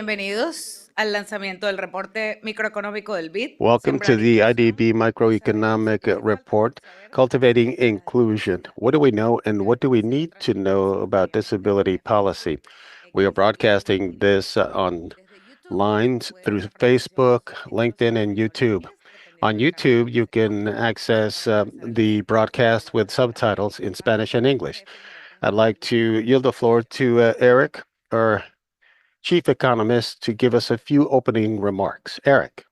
Bienvenidos al lanzamiento del reporte microeconómico del BID. Welcome to the IDB Microeconomic Report, Cultivating Inclusion. What do we know and what do we need to know about disability policy? We are broadcasting this on lines through Facebook, LinkedIn, and YouTube. On YouTube, you can access the broadcast with subtitles in Spanish and English. I'd like to yield the floor to Eric, our chief economist, to give us a few opening remarks. Eric.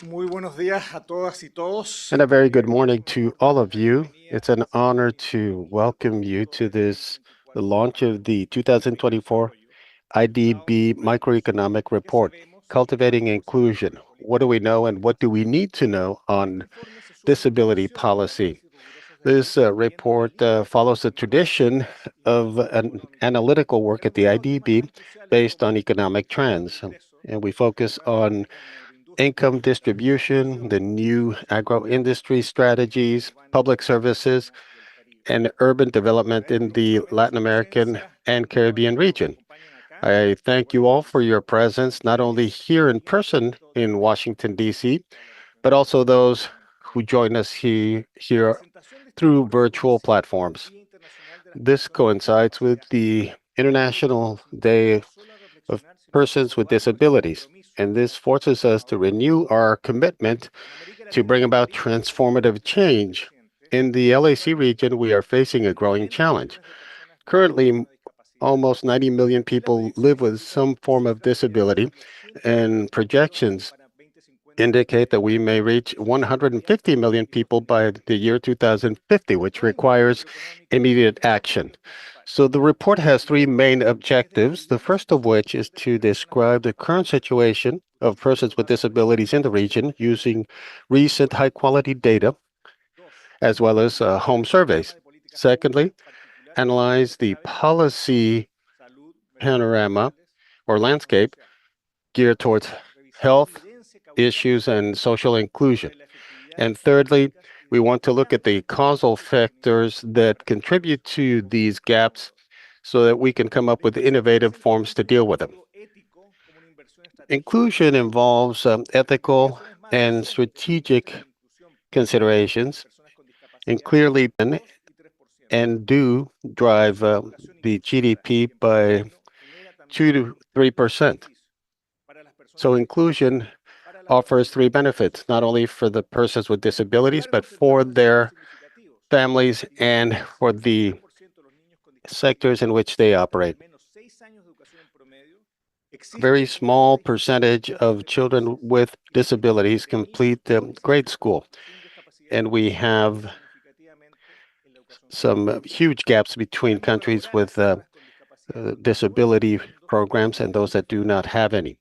Muy buenos días a todas y todos. And a very good morning to all of you. It's an honor to welcome you to the launch of the 2024 IDB Microeconomic Report, Cultivating Inclusion. What do we know and what do we need to know on disability policy? This report follows the tradition of an analytical work at the IDB based on economic trends. And we focus on income distribution, the new agro-industry strategies, public services, and urban development in the Latin American and Caribbean region. I thank you all for your presence, not only here in person in Washington, D.C., but also those who join us here through virtual platforms. This coincides with the International Day of Persons with Disabilities, and this forces us to renew our commitment to bring about transformative change. In the LAC region, we are facing a growing challenge. Currently, almost 90 million people live with some form of disability, and projections indicate that we may reach 150 million people by the year 2050, which requires immediate action. So the report has three main objectives, the first of which is to describe the current situation of persons with disabilities in the region using recent high-quality data, as well as home surveys. Secondly, analyze the policy panorama or landscape geared towards health issues and social inclusion. And thirdly, we want to look at the causal factors that contribute to these gaps so that we can come up with innovative forms to deal with them. Inclusion involves ethical and strategic considerations, and clearly and do drive the GDP by 2 to 3%. So inclusion offers three benefits, not only for the persons with disabilities, but for their families and for the sectors in which they operate. A very small percentage of children with disabilities complete grade school, and we have some huge gaps between countries with disability programs and those that do not have any.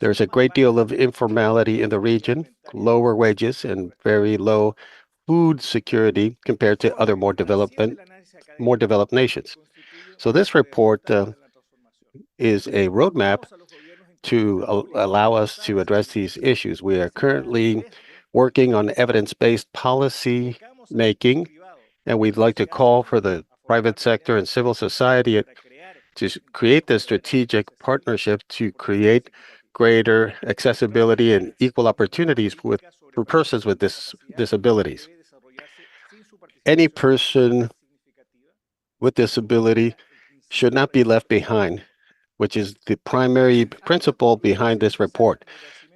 There's a great deal of informality in the region, lower wages, and very low food security compared to other more developed nations. So this report is a roadmap to allow us to address these issues. We are currently working on evidence-based policy making, and we'd like to call for the private sector and civil society to create the strategic partnership to create greater accessibility and equal opportunities for persons with disabilities. Any person with disability should not be left behind, which is the primary principle behind this report.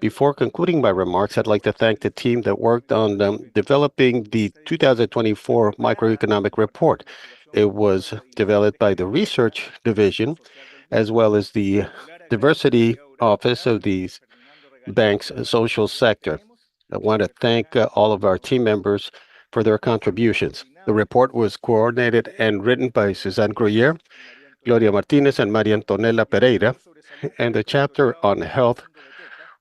Before concluding my remarks, I'd like to thank the team that worked on developing the 2024 Microeconomic Report. It was developed by the Research Division, as well as the Diversity Office of the bank's social sector. I want to thank all of our team members for their contributions. The report was coordinated and written by Suzanne Gruyere, Gloria Martinez, and Maria Antonella Pereira, and the chapter on health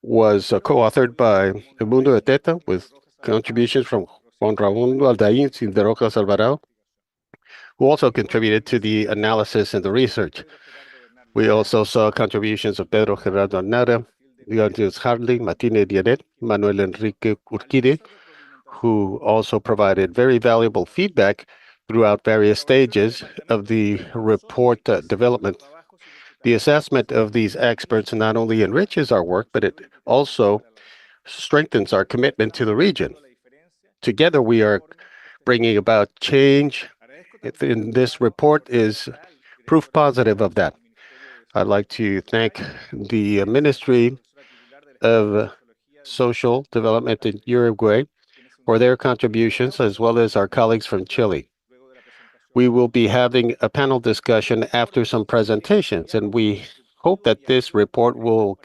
was co-authored by Mundo de Teta with contributions from Juan Ramón Aldaín Cinderojas Alvarado, who also contributed to the analysis and the research. We also saw contributions of Pedro Gerardo Nara, Leontius Harley, Martínez Dianet, Manuel Enrique Urquide, who also provided very valuable feedback throughout various stages of the report development. The assessment of these experts not only enriches our work, but it also strengthens our commitment to the region. Together, we are bringing about change. In this report is proof positive of that. I'd like to thank the Ministry of Social Development in Uruguay for their contributions, as well as our colleagues from Chile. We will be having a panel discussion after some presentations, and we hope that this report will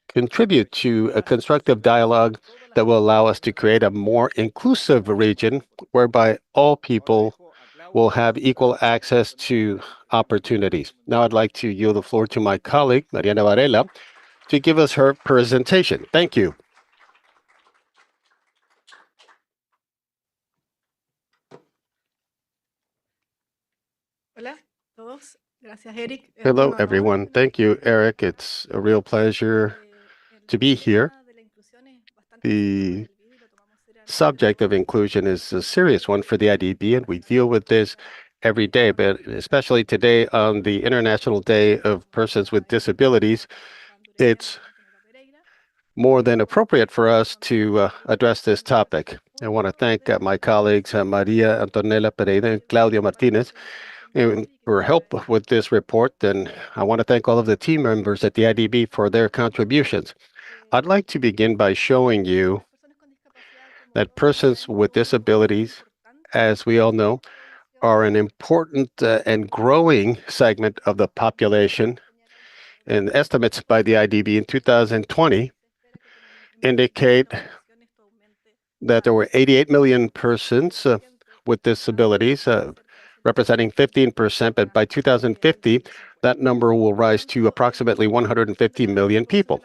contribute to a constructive dialogue that will allow us to create a more inclusive region whereby all people will have equal access to opportunities. Now I'd like to yield the floor to my colleague, Mariana Varela, to give us her presentation. Thank you. Hello, everyone. Thank you, Eric. It's a real pleasure to be here. The subject of inclusion is a serious one for the IDB, and we deal with this every day, but especially today on the International Day of Persons with Disabilities, it's more than appropriate for us to address this topic. I want to thank my colleagues, Maria Antonella Pereira and Claudia Martinez, for help with this report, and I want to thank all of the team members at the IDB for their contributions. I'd like to begin by showing you that persons with disabilities, as we all know, are an important and growing segment of the population. And estimates by the IDB in 2020 indicate that there were 88 million persons with disabilities, representing 15%, but by 2050, that number will rise to approximately 150 million people.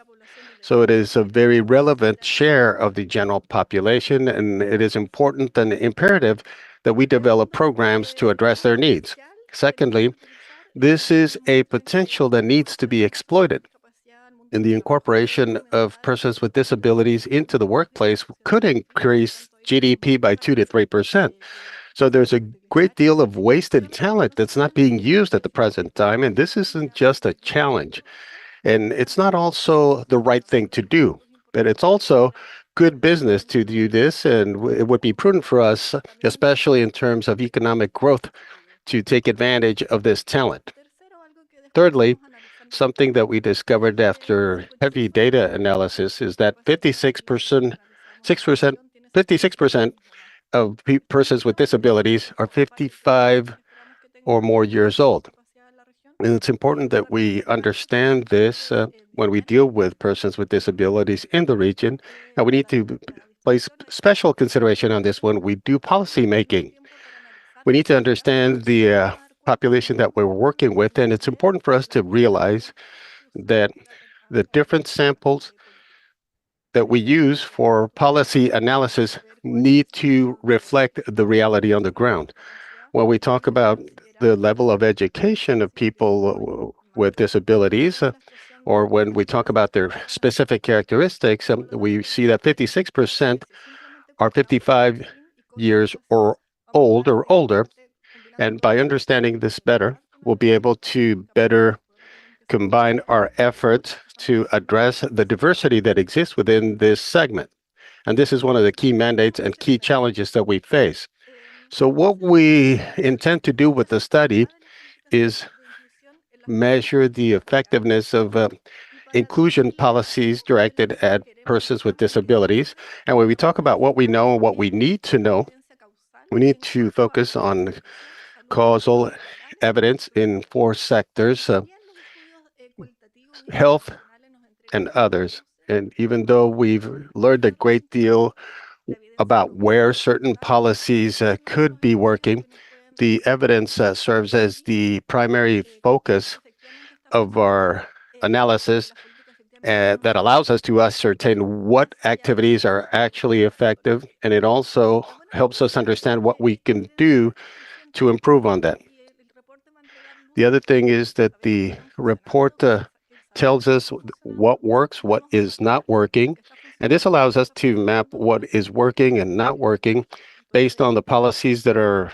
So it is a very relevant share of the general population, and it is important and imperative that we develop programs to address their needs. Secondly, this is a potential that needs to be exploited. And the incorporation of persons with disabilities into the workplace could increase GDP by 2 to 3%. So there's a great deal of wasted talent that's not being used at the present time, and this isn't just a challenge. And it's not also the right thing to do, but it's also good business to do this, and it would be prudent for us, especially in terms of economic growth, to take advantage of this talent. Thirdly, something that we discovered after heavy data analysis is that 56% of persons with disabilities are 55 or more years old. And it's important that we understand this when we deal with persons with disabilities in the region. And we need to place special consideration on this when we do policy making. We need to understand the population that we're working with, and it's important for us to realize that the different samples that we use for policy analysis need to reflect the reality on the ground. When we talk about the level of education of people with disabilities, or when we talk about their specific characteristics, we see that 56% are 55 years or old or older. And by understanding this better, we'll be able to better combine our efforts to address the diversity that exists within this segment. And this is one of the key mandates and key challenges that we face. So what we intend to do with the study is measure the effectiveness of inclusion policies directed at persons with disabilities. And when we talk about what we know and what we need to know, we need to focus on causal evidence in 4 sectors, health and others. And even though we've learned a great deal about where certain policies could be working, the evidence serves as the primary focus of our analysis that allows us to ascertain what activities are actually effective, and it also helps us understand what we can do to improve on that. The other thing is that the report tells us what works, what is not working, and this allows us to map what is working and not working based on the policies that are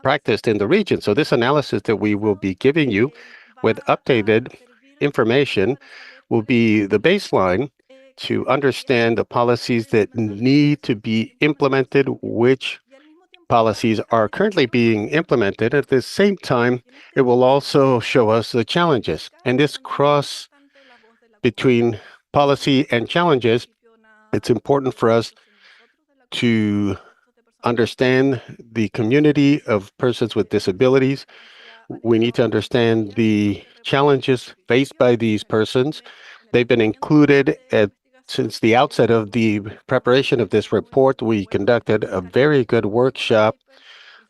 practiced in the region. So this analysis that we will be giving you with updated information will be the baseline to understand the policies that need to be implemented, which policies are currently being implemented. At the same time, it will also show us the challenges. And this cross between policy and challenges, it's important for us to understand the community of persons with disabilities. We need to understand the challenges faced by these persons. They've been included since the outset of the preparation of this report. We conducted a very good workshop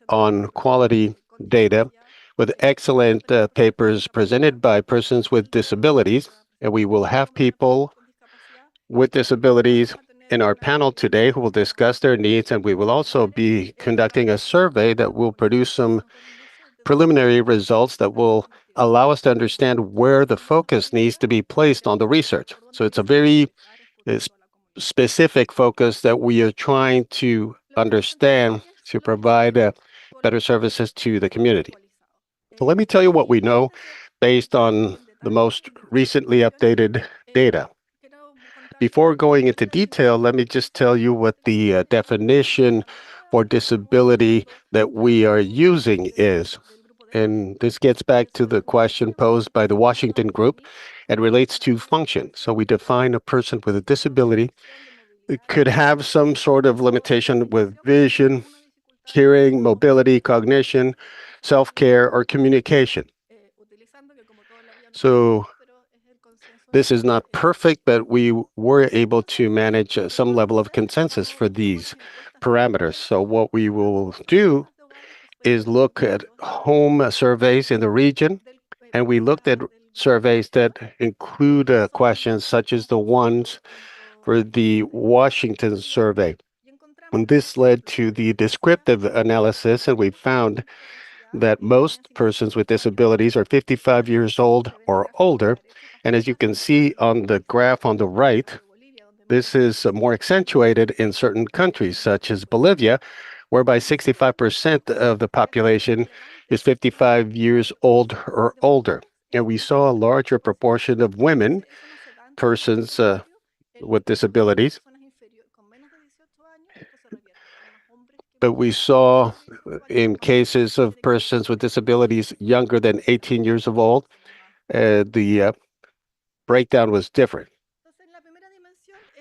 on quality data with excellent papers presented by persons with disabilities. And we will have people with disabilities in our panel today who will discuss their needs. And we will also be conducting a survey that will produce some preliminary results that will allow us to understand where the focus needs to be placed on the research. So it's a very specific focus that we are trying to understand to provide better services to the community. So let me tell you what we know based on the most recently updated data. Before going into detail, let me just tell you what the definition for disability that we are using is. And this gets back to the question posed by the Washington group and relates to function. So we define a person with a disability. It could have some sort of limitation with vision, hearing, mobility, cognition, self-care, or communication. So this is not perfect, but we were able to manage some level of consensus for these parameters. So what we will do is look at home surveys in the region, and we looked at surveys that include questions such as the ones for the Washington survey. And this led to the descriptive analysis, and we found that most persons with disabilities are 55 years old or older. And as you can see on the graph on the right, this is more accentuated in certain countries, such as Bolivia, whereby 65% of the population is 55 years old or older. And we saw a larger proportion of women, persons with disabilities. But we saw in cases of persons with disabilities younger than 18 years of old, the breakdown was different.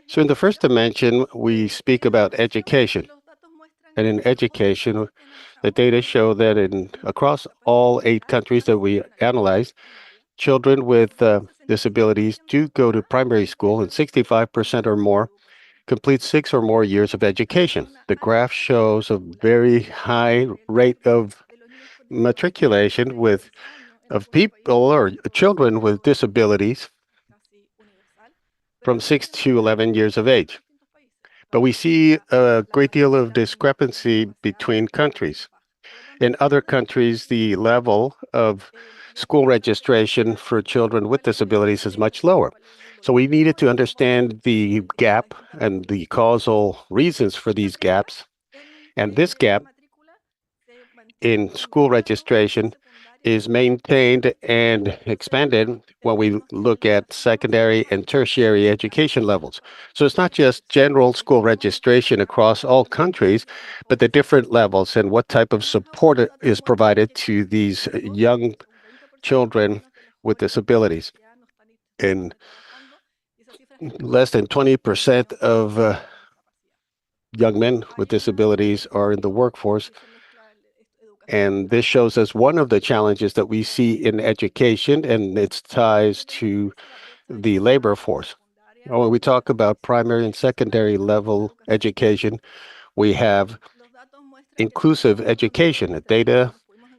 So in the first dimension, we speak about education. And in education, the data show that across all 8 countries that we analyzed, children with disabilities do go to primary school, and 65% or more complete 6 or more years of education. The graph shows a very high rate of matriculation of people or children with disabilities from 6 to 11 years of age. But we see a great deal of discrepancy between countries. In other countries, the level of school registration for children with disabilities is much lower. So we needed to understand the gap and the causal reasons for these gaps. And this gap in school registration is maintained and expanded when we look at secondary and tertiary education levels. So it's not just general school registration across all countries, but the different levels and what type of support is provided to these young children with disabilities. And less than 20% of young men with disabilities are in the workforce. And this shows us one of the challenges that we see in education and its ties to the labor force. When we talk about primary and secondary level education, we have inclusive education data,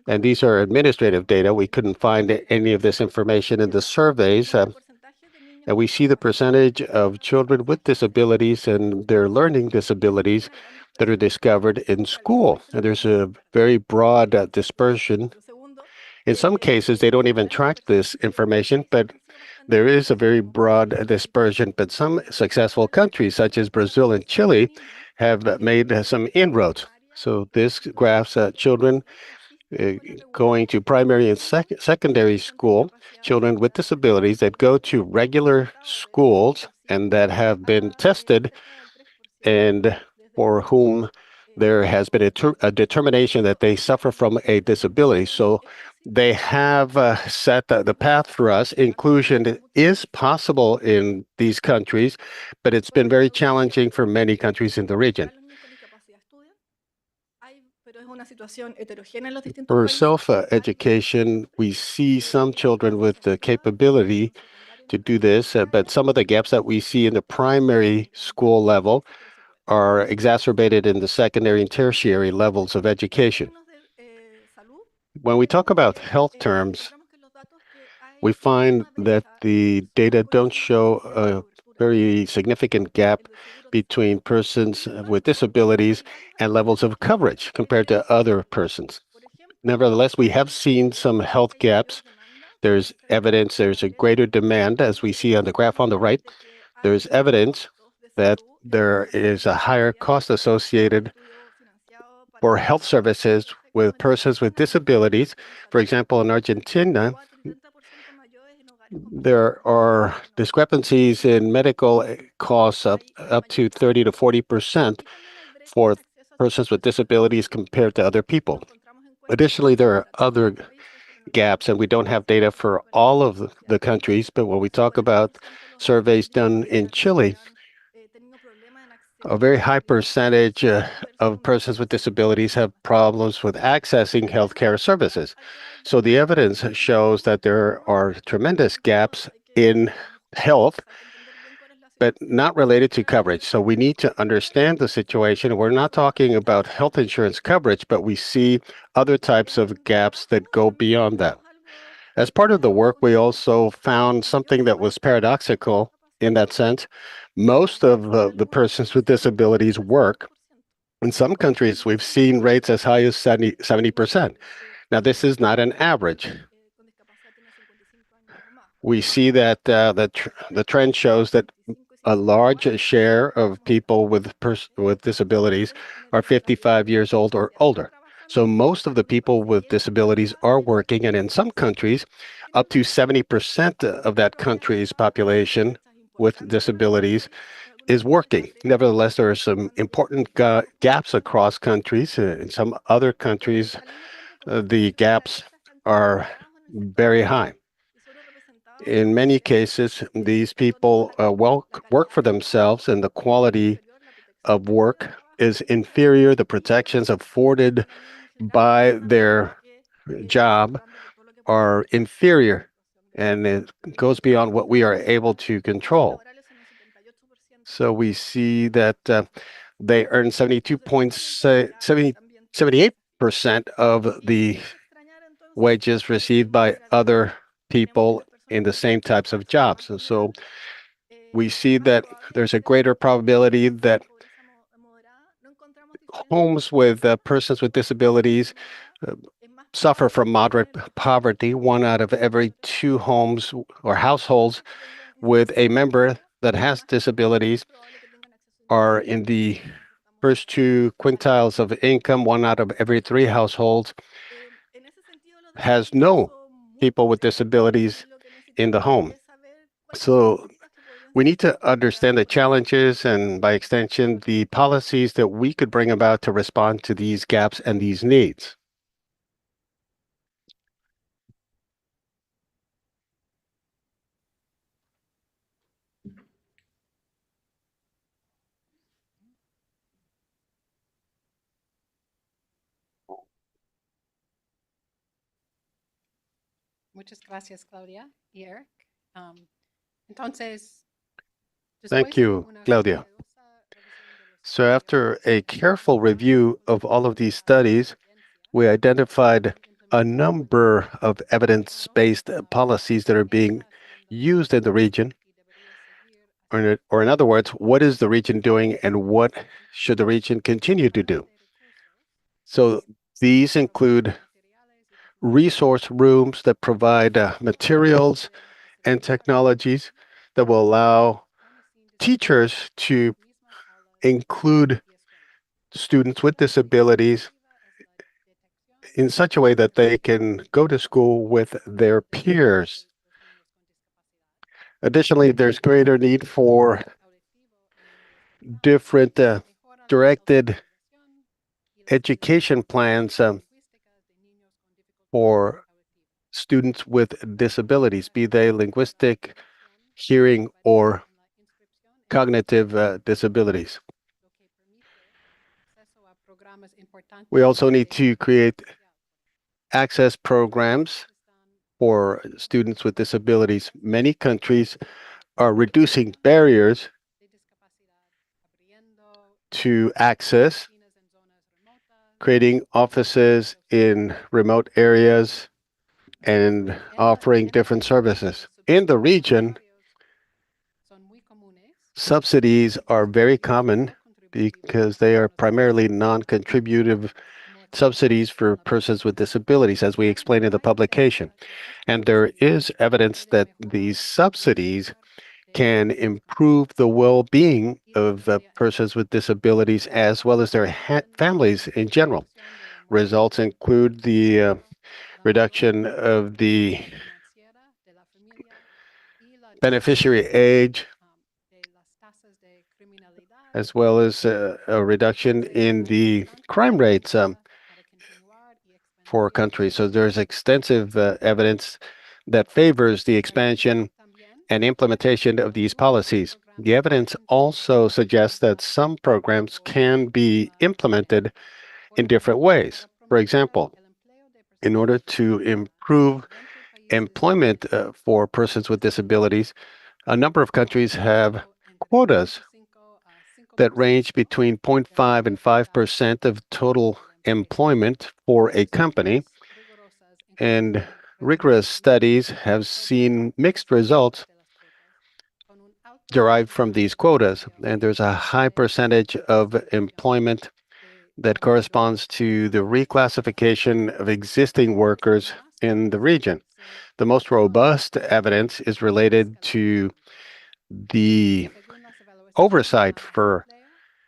and these are administrative data. We couldn't find any of this information in the surveys. And we see the percentage of children with disabilities and their learning disabilities that are discovered in school. And there's a very broad dispersion. In some cases, they don't even track this information, but there is a very broad dispersion. But some successful countries, such as Brazil and Chile, have made some inroads. So this graphs children going to primary and secondary school, children with disabilities that go to regular schools and that have been tested and for whom there has been a determination that they suffer from a disability. So they have set the path for us. Inclusion is possible in these countries, but it's been very challenging for many countries in the region. For self-education, we see some children with the capability to do this, but some of the gaps that we see in the primary school level are exacerbated in the secondary and tertiary levels of education. When we talk about health terms, we find that the data don't show a very significant gap between persons with disabilities and levels of coverage compared to other persons. Nevertheless, we have seen some health gaps. There's evidence there's a greater demand, as we see on the graph on the right. There's evidence that there is a higher cost associated for health services with persons with disabilities. For example, in Argentina, there are discrepancies in medical costs up to 30 to 40% for persons with disabilities compared to other people. Additionally, there are other gaps, and we don't have data for all of the countries, but when we talk about surveys done in Chile, a very high percentage of persons with disabilities have problems with accessing healthcare services. So the evidence shows that there are tremendous gaps in health, but not related to coverage. So we need to understand the situation. We're not talking about health insurance coverage, but we see other types of gaps that go beyond that. As part of the work, we also found something that was paradoxical in that sense. Most of the persons with disabilities work. In some countries, we've seen rates as high as 70%. Now, this is not an average. We see that the trend shows that a large share of people with disabilities are 55 years old or older. So most of the people with disabilities are working, and in some countries, up to 70% of that country's population with disabilities is working. Nevertheless, there are some important gaps across countries. In some other countries, the gaps are very high. In many cases, these people work for themselves, and the quality of work is inferior. The protections afforded by their job are inferior, and it goes beyond what we are able to control. So we see that they earn 78% of the wages received by other people in the same types of jobs. And so we see that there's a greater probability that homes with persons with disabilities uh, suffer from moderate poverty. One out of every two homes or households with a member that has disabilities are in the first two quintiles of income. One out of every three households has no people with disabilities in the home. So we need to understand the challenges and, by extension, the policies that we could bring about to respond to these gaps and these needs. Muchas gracias, Claudia y Eric. Entonces, Thank you, Claudia. So after a careful review of all of these studies, we identified a number of evidence-based policies that are being used in the region. Or in other words, what is the region doing and what should the region continue to do? So these include resource rooms that provide materials and technologies that will allow teachers to include students with disabilities in such a way that they can go to school with their peers. Additionally, there's greater need for different directed education plans for students with disabilities, be they linguistic, hearing, or cognitive disabilities. We also need to create access programs for students with disabilities. Many countries are reducing barriers to access, creating offices in remote areas, and offering different services. In the region, subsidies are very common because they are primarily non-contributive subsidies for persons with disabilities, as we explained in the publication. And there is evidence that these subsidies can improve the well-being of persons with disabilities as well as their families in general. Results include the reduction of the beneficiary age, as well as a reduction in the crime rates for countries. So there's extensive evidence that favors the expansion and implementation of these policies. The evidence also suggests that some programs can be implemented in different ways. For example, in order to improve employment for persons with disabilities, a number of countries have quotas that range between 0.5 and 5% of total employment for a company. And rigorous studies have seen mixed results derived from these quotas. And there's a high percentage of employment that corresponds to the reclassification of existing workers in the region. The most robust evidence is related to the oversight for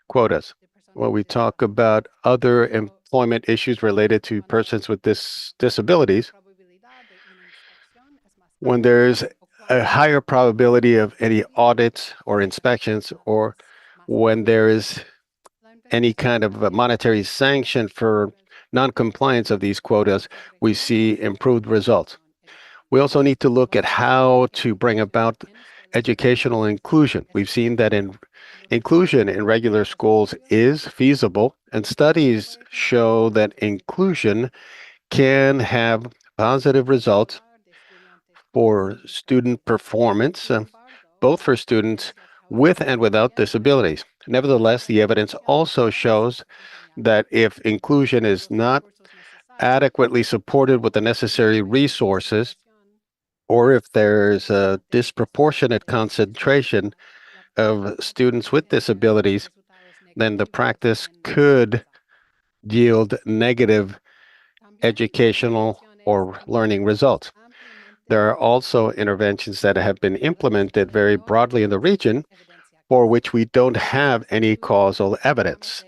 quotas. When we talk about other employment issues related to persons with disabilities, when there's a higher probability of any audits or inspections, or when there is any kind of a monetary sanction for non-compliance of these quotas, we see improved results. We also need to look at how to bring about educational inclusion. We've seen that inclusion in regular schools is feasible, and studies show that inclusion can have positive results for student performance, both for students with and without disabilities. Nevertheless, the evidence also shows that if inclusion is not adequately supported with the necessary resources, or if there's a disproportionate concentration of students with disabilities, then the practice could yield negative educational or learning results. There are also interventions that have been implemented very broadly in the region for which we don't have any causal evidence.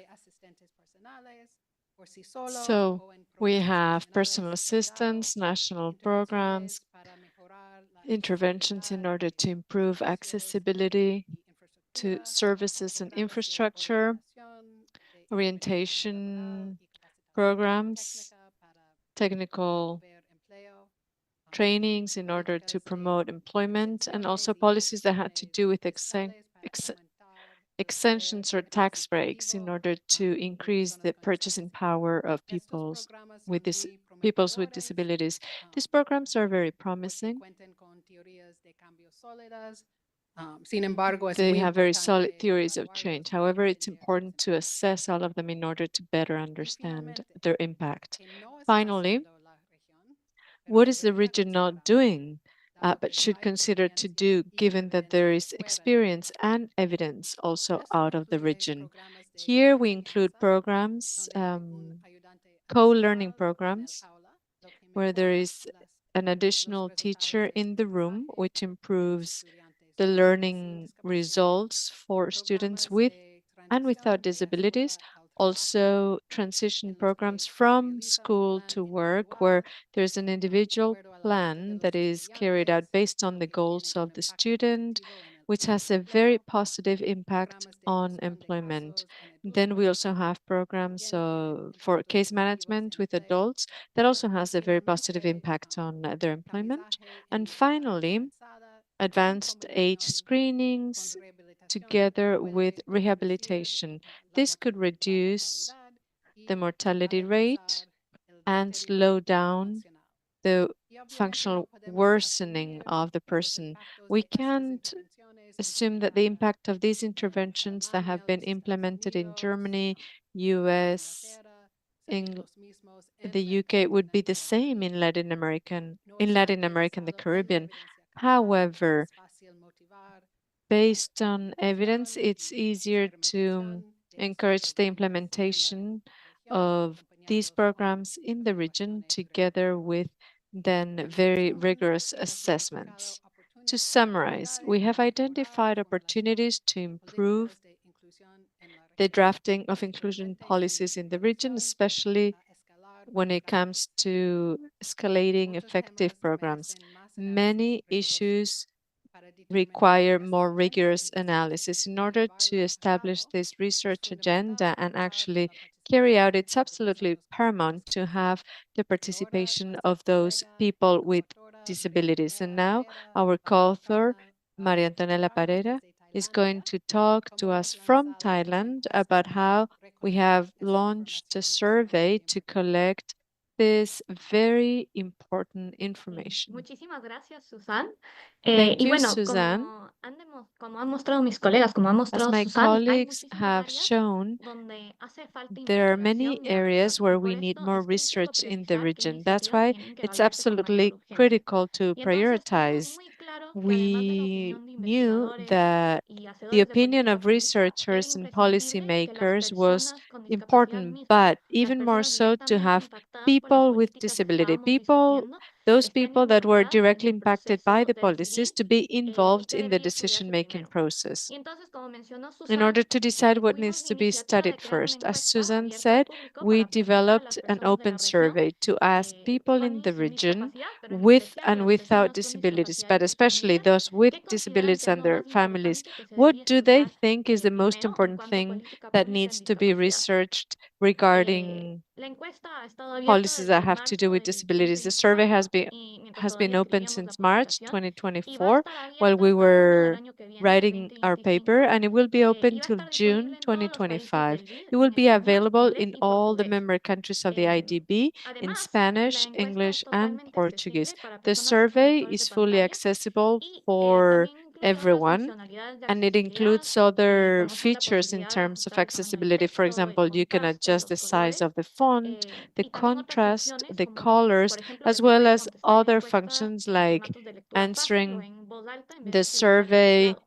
So we have personal assistance, national programs, interventions in order to improve accessibility to services and infrastructure, orientation programs, technical trainings in order to promote employment, and also policies that had to do with extensions or tax breaks in order to increase the purchasing power of peoples with disabilities. These programs are very promising. They have very solid theories of change. However, it's important to assess all of them in order to better understand their impact. Finally, what is the region not doing, but should consider to do, given that there is experience and evidence also out of the region? Here we include programs, co-learning programs, where there is an additional teacher in the room, which improves the learning results for students with and without disabilities. Also, transition programs from school to work, where there's an individual plan that is carried out based on the goals of the student, which has a very positive impact on employment. Then we also have programs for case management with adults that also has a very positive impact on their employment. And finally, advanced age screenings together with rehabilitation. This could reduce the mortality rate and slow down the functional worsening of the person. We can't assume that the impact of these interventions that have been implemented in Germany, US, in the UK would be the same in Latin America and the Caribbean. However, based on evidence, it's easier to encourage the implementation of these programs in the region together with then very rigorous assessments. To summarize, we have identified opportunities to improve the drafting of inclusion policies in the region, especially when it comes to escalating effective programs. Many issues require more rigorous analysis. In order to establish this research agenda and actually carry out, it's absolutely paramount to have the participation of those people with disabilities. And now our co-author, Maria Antonella Parera, is going to talk to us from Thailand about how we have launched a survey to collect this very important information. Muchísimas gracias, Susan. Thank Y you, bueno, Suzanne. como han mostrado mis colegas, como ha As mostrado my Susan, hay colleagues muchísimas have áreas shown, donde hace falta there are many investigación, la areas verdad. where Y we por need esto more es crítico research in the priorizar qué region. That's iniciativas why tienen que it's evaluarse con mayor absolutely urgencia. critical to Y entonces tenemos prioritize. muy claro que además de la We opinión de knew investigadores that y the hacedores de opinion política of pública, era researchers and imprescindible que las policymakers was personas con discapacidad important, mismas, but las even more personas so to directamente have impactadas por las people with políticas que disability, estábamos discutiendo, those estén people that were involucradas en directly el impacted by proceso the de policies decidir to be involved qué in the debía estudiarse decision-making primero. process. Y entonces, como mencionó In Susan, order to decide what tuvimos needs la to be iniciativa de studied crear una first, as encuesta Susan abierta al said, público we para preguntar a las developed an personas de la open región survey to ask people con in the y sin region discapacidad, pero en with especial a and las without personas con disabilities, discapacidad y but sus especially familias, those with qué consideran disabilities que es and lo their más families. importante que se What debería do they estudiar think is the most primero en important cuanto a thing política that pública en needs to be discapacidad. researched regarding La encuesta ha estado abierta policies that desde have to do marzo with del disabilities? The survey 2024 y mientras has been todavía open escribíamos la since March publicación y va a 2024 estar while we abierta a junio del were año que viene, del writing our paper, 2025, and it will be open y va a till estar June disponible en todos los países 2025. del BID It will en be español, available inglés in y all the portugués. member countries of the IDB in Además, la Spanish, encuesta es English, and totalmente Portuguese. accesible para The personas con survey lectores de is fully pantalla accessible y for también incluye otras everyone, funcionalidades de and it accesibilidad, includes other como son la features in posibilidad de terms of ajustar el tamaño del accessibility. For texto, el example, you can contraste, adjust the los size colores, of the font, the y también otras contrast, funciones the como, colors, por ejemplo, as que se well puede as contestar la other encuesta functions en like formatos de lectura fácil o answering en voz alta en vez the de utilizar el survey teclado.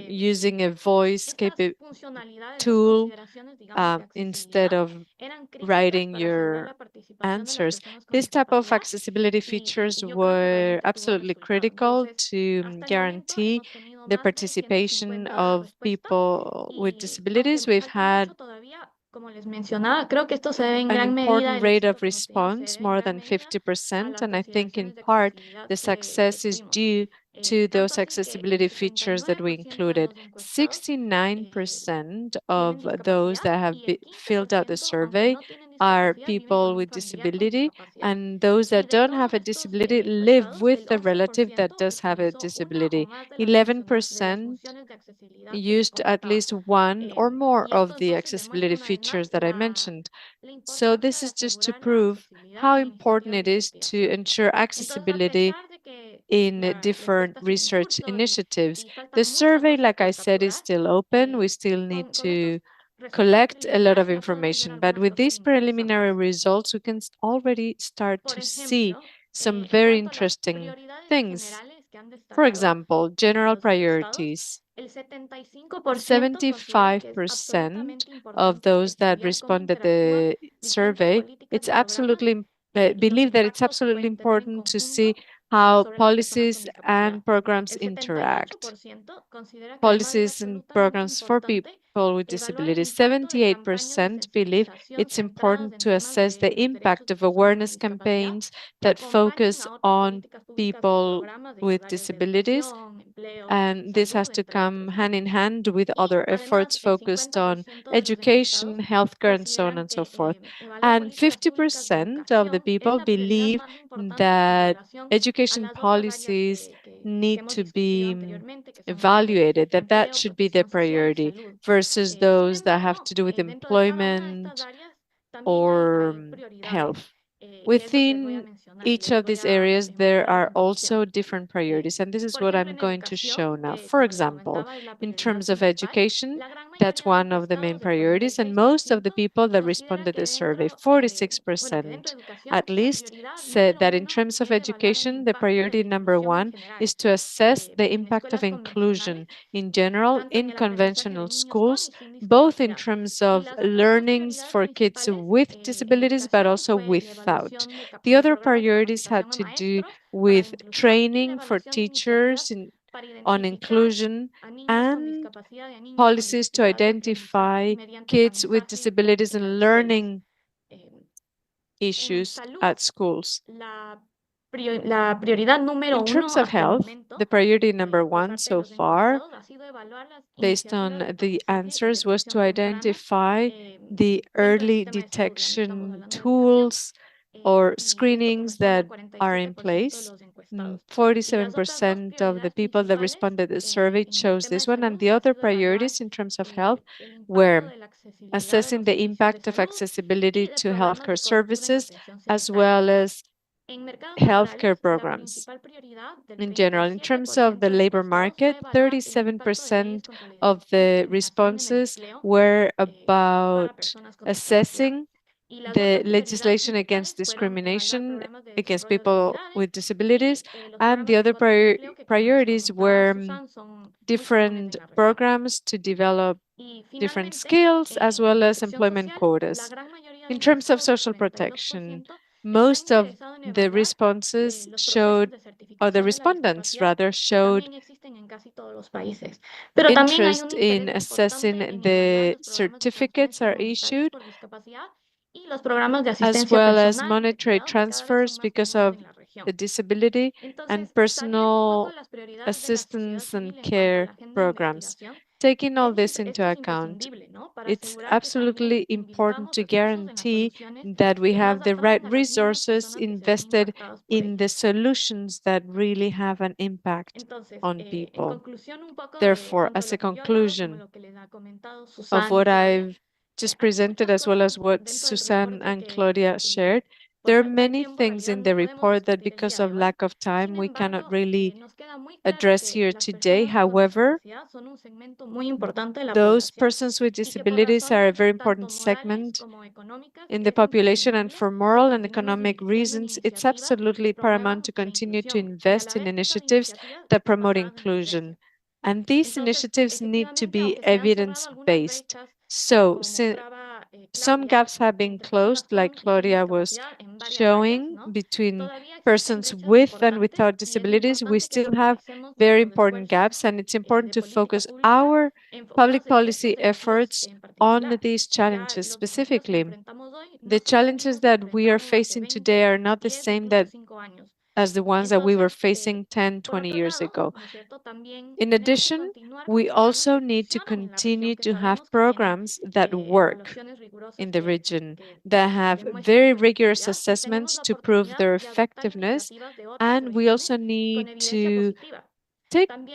using a voice Estas funcionalidades o tool consideraciones, digamos, de instead accesibilidad of eran críticas writing para asegurar your la participación de las answers. personas con This type of discapacidad accessibility features y yo creo que were realmente tuvo absolutely resultado. critical Entonces, to hasta el momento guarantee hemos tenido the más de participation 150 of respuestas people with y aunque disabilities. nos We've falta had mucho todavía, como les mencionaba, creo que esto se debe en an gran medida, important el rate éxito of que hemos tenido se response, debe en more gran than medida a 50%, las and I think in consideraciones de part accesibilidad the que success is tuvimos. due to Tanto those así que accessibility el features that we 79% de included. los encuestados 69% tienen of those discapacidad that have y el filled out the 15%, aunque survey no tienen are discapacidad, viven con people un with familiar con disability, discapacidad. and those Y that de don't have todos a estos disability live encuestados, with el a relative that 11% does have a utilizó una o disability. más de de las 11% funciones de accesibilidad que les used at comentaba. least one or more Y esto of the entonces demuestra accessibility una vez más features that I mentioned. la So importancia this de is just to asegurar la prove accesibilidad how en important iniciativas it de is to investigación. ensure Entonces, a accessibility pesar de que in la different encuesta sigue en research curso initiatives. y faltan The muchas survey, voces like I por said, is capturar, still open. We still need con estos to resultados collect a lot of preliminares ya podemos ver information. But algunas with cosas these preliminary interesantes. results, we can already start Por to see ejemplo, some en very cuanto a las interesting prioridades things. generales que han For destacado example, general los encuestados, priorities. el 75% considera que es 75% absolutamente of importante those that estudiar cómo responded interactúan the diferentes survey, políticas it's y programas absolutely y los believe that it's impactos que absolutely pueden tener en important to see conjunto how sobre las personas con policies discapacidad. and programs El interact. 78% considera que además es Policies and absolutamente programs for people importante people with disabilities. 78% believe it's important to assess the impact of awareness campaigns that focus on people with disabilities, and this has to come hand in hand with other efforts focused on education, healthcare, and so on and so forth. And 50% of the people believe that education policies need to be evaluated, that should be the priority, versus those that have to do with employment or health. Within each of these areas, there are also different priorities, and this is what I'm going to show now. For example, in terms of education, that's one of the main priorities, and most of the people that responded to the survey, 46% at least, said that in terms of education, the priority number one is to assess the impact of inclusion in general in conventional schools, both in terms of learnings for kids with disabilities, but also without. The other priorities had to do with training for teachers on inclusion and policies to identify kids with disabilities and learning issues at schools. In terms of health, the priority number one so far, based on the answers, was to identify the early detection tools or screenings that are in place. 47% of the people that responded to the survey chose this one, and the other priorities in terms of health were assessing the impact of accessibility to healthcare services, as well as healthcare programs in general. In terms of the labor market, 37% of the responses were about assessing the legislation against discrimination against people with disabilities, and the other priorities were different programs to develop different skills as well as employment quotas. In terms of social protection, most of the responses showed, or the respondents rather, showed interest in assessing the certificates are issued, as well as monetary transfers because of the disability and personal assistance and care programs. Taking all this into account, it's absolutely important to guarantee that we have the right resources invested in the solutions that really have an impact on people. Therefore, as a conclusion of what I've just presented, as well as what Suzanne and Claudia shared, there are many things in the report that, because of lack of time, we cannot really address here today. However, those persons with disabilities are a very important segment in the population, and for moral and economic reasons, it's absolutely paramount to continue to invest in initiatives that promote inclusion. And these initiatives need to be evidence-based. So, some gaps have been closed, like Claudia was showing, between persons with and without disabilities. We still have very important gaps, and it's important to focus our public policy efforts on these challenges specifically. The challenges that we are facing today are not the same as the ones that we were facing 10, 20 years ago. In addition, we also need to continue to have programs that work in the region, that have very rigorous assessments to prove their effectiveness, and we also need to